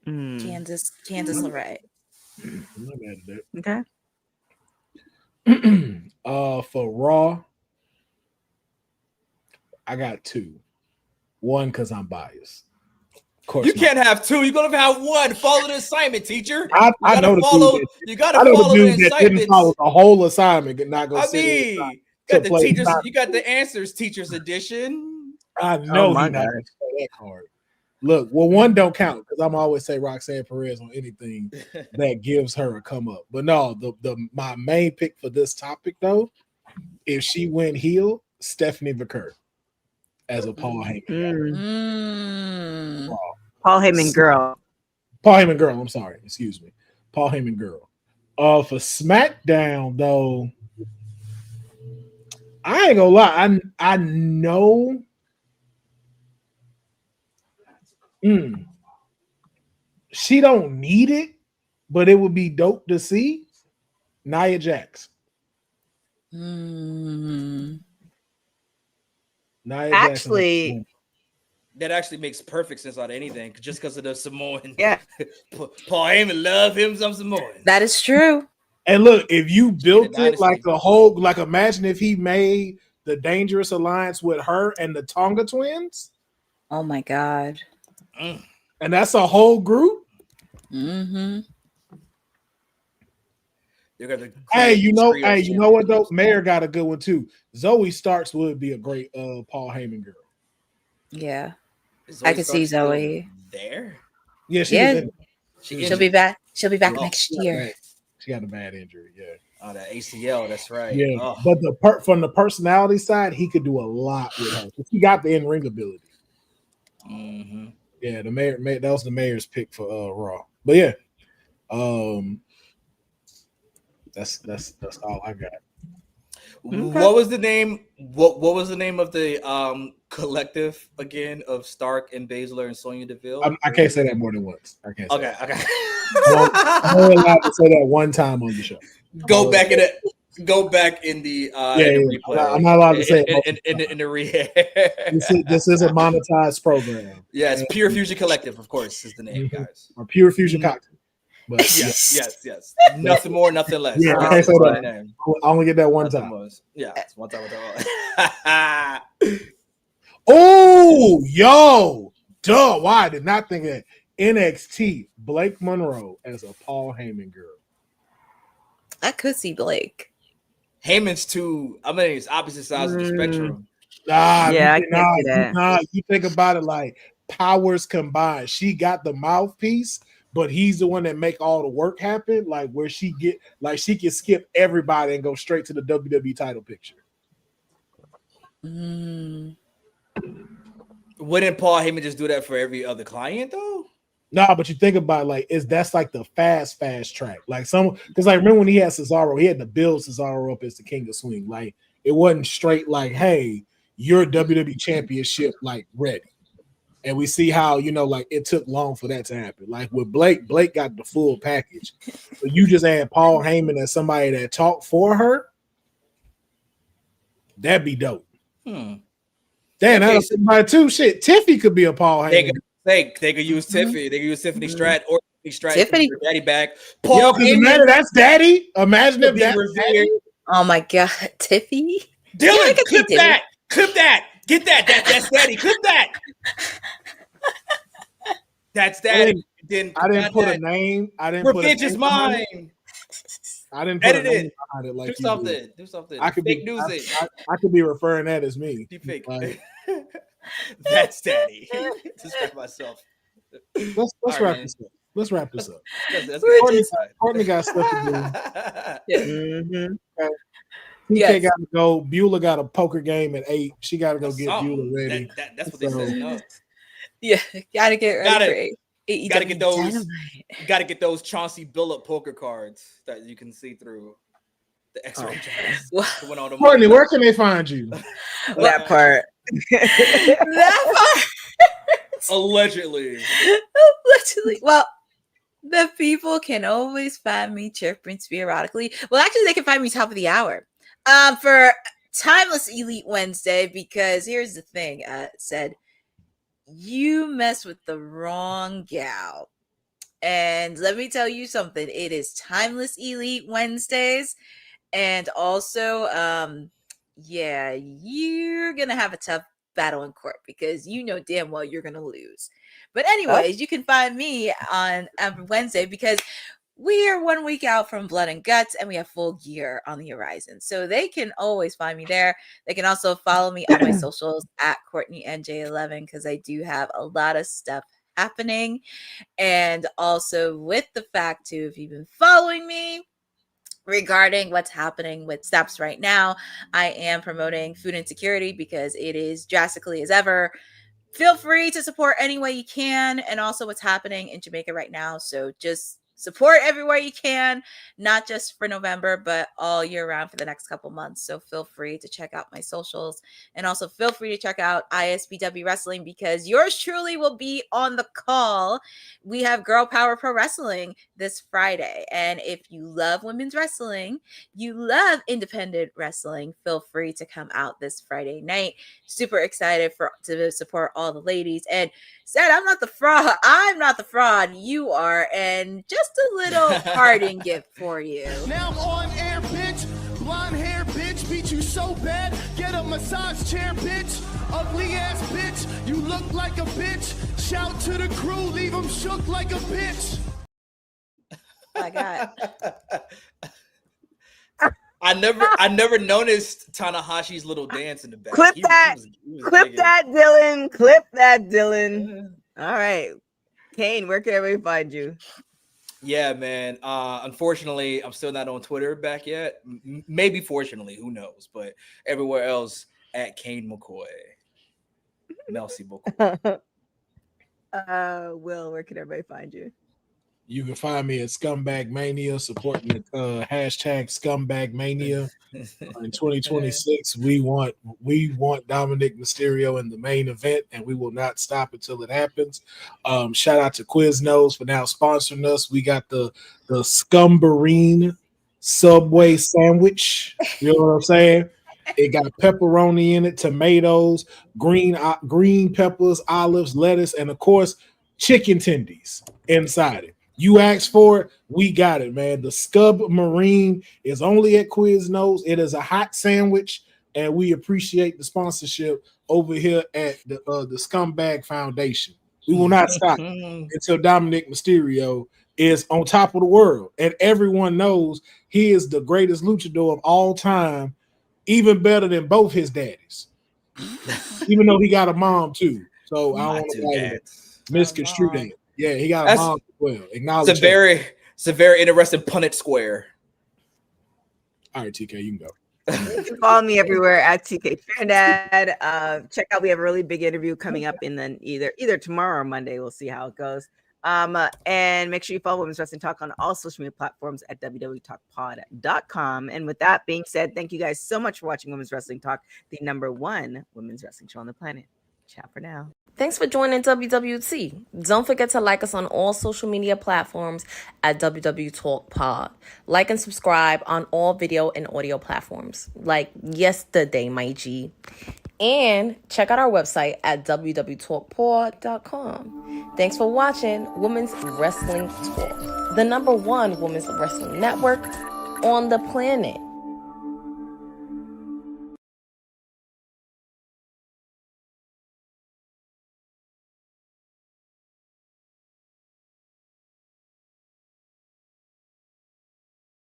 Candice LeRae. I'm not mad at that. Okay. For Raw, I got two. One, because I'm biased. Of course, you can't have two. You're gonna have one. Follow the assignment, teacher. I know the dude. You gotta follow the assignment. Didn't follow the whole assignment and not go. You got the teachers. You got the answers, teachers edition. I know he's not gonna play that card. Look, well, one don't count because I'm always say Roxanne Perez on anything that gives her a come up. But no, my main pick for this topic though, if she went heel, Stephanie Vickers as a Paul Heyman. Paul Heyman girl. Paul Heyman girl. I'm sorry. Excuse me. Paul Heyman girl. For SmackDown though, I ain't gonna lie. I know. She don't need it, but it would be dope to see Nia Jax. Nia actually, that actually makes perfect sense out of anything, just because of the Samoan. Yeah, Paul Heyman love him some Samoan. That is true. And look, if you built it like a whole, like imagine if he made the Dangerous Alliance with her and the Tonga twins. Oh my God. And that's a whole group. Hey, you know what though? Mayor got a good one too. Zoe Starks would be a great Paul Heyman girl. Yeah, I could see Zoe there. Yeah, she'll be back. She'll be back next year. She got a bad injury. Yeah. Oh, that ACL. That's right. Yeah, but from the personality side, he could do a lot with her. He got the in-ring ability. Yeah, the mayor. That was the mayor's pick for Raw. But yeah, that's all I got. What was the name? What was the name of the collective again of Stark and Baszler and Sonya Deville? I can't say that more than once. I can't. Okay. I'm only allowed to say that one time on the show. Go back in the replay. I'm not allowed to say it in the rehab. This is a monetized program. Yeah, it's Pure Fusion Collective, of course, is the name, guys. Or Pure Fusion Cocktail. But yes. Nothing more, nothing less. Yeah, I can't say that. I only get that one time. Yeah, it's one time. Oh, yo, duh. Why I did not think of that. NXT, Blake Monroe as a Paul Heyman girl. I could see Blake. Heyman's it's opposite sides of the spectrum. You think about it like powers combined. She got the mouthpiece, but he's the one that make all the work happen. Like where she can skip everybody and go straight to the WWE title picture. Wouldn't Paul Heyman just do that for every other client though? No, but you think about it, like that's like the fast track. Like because like remember when he had Cesaro, he had to build Cesaro up as the King of Swing. Like it wasn't straight like, hey, your WWE championship like ready. And we see how, like it took long for that to happen. Like with Blake got the full package. But you just add Paul Heyman as somebody that talked for her. That'd be dope. Damn, that's somebody too. Shit, Tiffy could be a Paul Heyman. They could use Tiffany. They could use Tiffany Stratton or Tiffany Daddy back. Paul Heyman, that's Daddy. Imagine if that's Daddy. Oh my God, Tiffy. Dylan, clip that. Clip that. Get that. That's Daddy. Clip that. That's Daddy. I didn't put a name. Revenge is mine. I didn't put edit a name it. behind it. Like Do something. I could fake news it. I could be referring that as me. Deep fake. That's Daddy. Distract myself. Let's wrap this up. Let's wrap this up. Courtney got stuff to do. PK got to go. Beulah got a poker game at 8. She got to go get Beulah ready. That's what they said. No. Yeah, gotta get ready. Gotta get those. Gotta get those Chauncey Billup poker cards that you can see through the X-ray. Courtney, where can they find you? That part. That part. Allegedly. Well, the people can always find me chirping spirotically. Well, actually, they can find me top of the hour for Timeless Elite Wednesday, because here's the thing, said, you mess with the wrong gal. And let me tell you something, it is Timeless Elite Wednesdays. And also, you're going to have a tough battle in court because you know damn well you're going to lose. But anyways, you can find me on Wednesday because we are 1 week out from Blood and Guts and we have Full Gear on the horizon. So they can always find me there. They can also follow me on my socials at CourtneyNJ11 because I do have a lot of stuff happening. And also with the fact too, if you've been following me regarding what's happening with SNAPs right now, I am promoting food insecurity because it is drastically as ever. Feel free to support any way you can, and also what's happening in Jamaica right now. So just support everywhere you can, not just for November, but all year round for the next couple months. So feel free to check out my socials, and also feel free to check out ISBW Wrestling because yours truly will be on the call. We have Girl Power Pro Wrestling this Friday. And if you love women's wrestling, you love independent wrestling, feel free to come out this Friday night. Super excited to support all the ladies. And said, I'm not the fraud. You are. And just a little parting gift for you. Now I'm on air, bitch. Blonde hair, bitch. Beat you so bad. Get a massage chair, bitch. Ugly ass bitch. You look like a bitch. Shout to the crew. Leave them shook like a bitch. My God. I never noticed Tanahashi's little dance in the back. Clip that, Dylan. Clip that, Dylan. All right. Kane, where can everybody find you? Yeah, man. Unfortunately, I'm still not on Twitter back yet. Maybe fortunately, who knows? But everywhere else at Kane McCoy. Merci beaucoup. Will, where can everybody find you? You can find me at Scumbag Mania, supporting the hashtag Scumbag Mania. In 2026, we want Dominic Mysterio in the main event, and we will not stop until it happens. Shout out to Quiznos for now sponsoring us. We got the Scumbarine Subway sandwich. You know what I'm saying? It got pepperoni in it, tomatoes, green peppers, olives, lettuce, and of course, chicken tendies inside it. You asked for it, we got it, man. The Scub Marine is only at Quiznos. It is a hot sandwich, and we appreciate the sponsorship over here at the Scumbag Foundation. We will not stop until Dominic Mysterio is on top of the world, and everyone knows he is the greatest luchador of all time, even better than both his daddies. Even though he got a mom too, so I don't want to misconstrue that. Yeah, he got a mom as well. Acknowledge it's a very interesting Punnett square. All right, TK, you can go. You can follow me everywhere at TK Trinidad. Check out, we have a really big interview coming up in the either tomorrow or Monday. We'll see how it goes. And make sure you follow Women's Wrestling Talk on all social media platforms at www.talkpod.com. And with that being said, thank you guys so much for watching Women's Wrestling Talk, the #1 women's wrestling show on the planet. Ciao for now. Thanks for joining WWT. Don't forget to like us on all social media platforms at WW Talk Pod. Like and subscribe on all video and audio platforms, like yesterday, my G. And check out our website at www.talkpod.com. Thanks for watching Women's Wrestling Talk, the #1 women's wrestling network on the planet.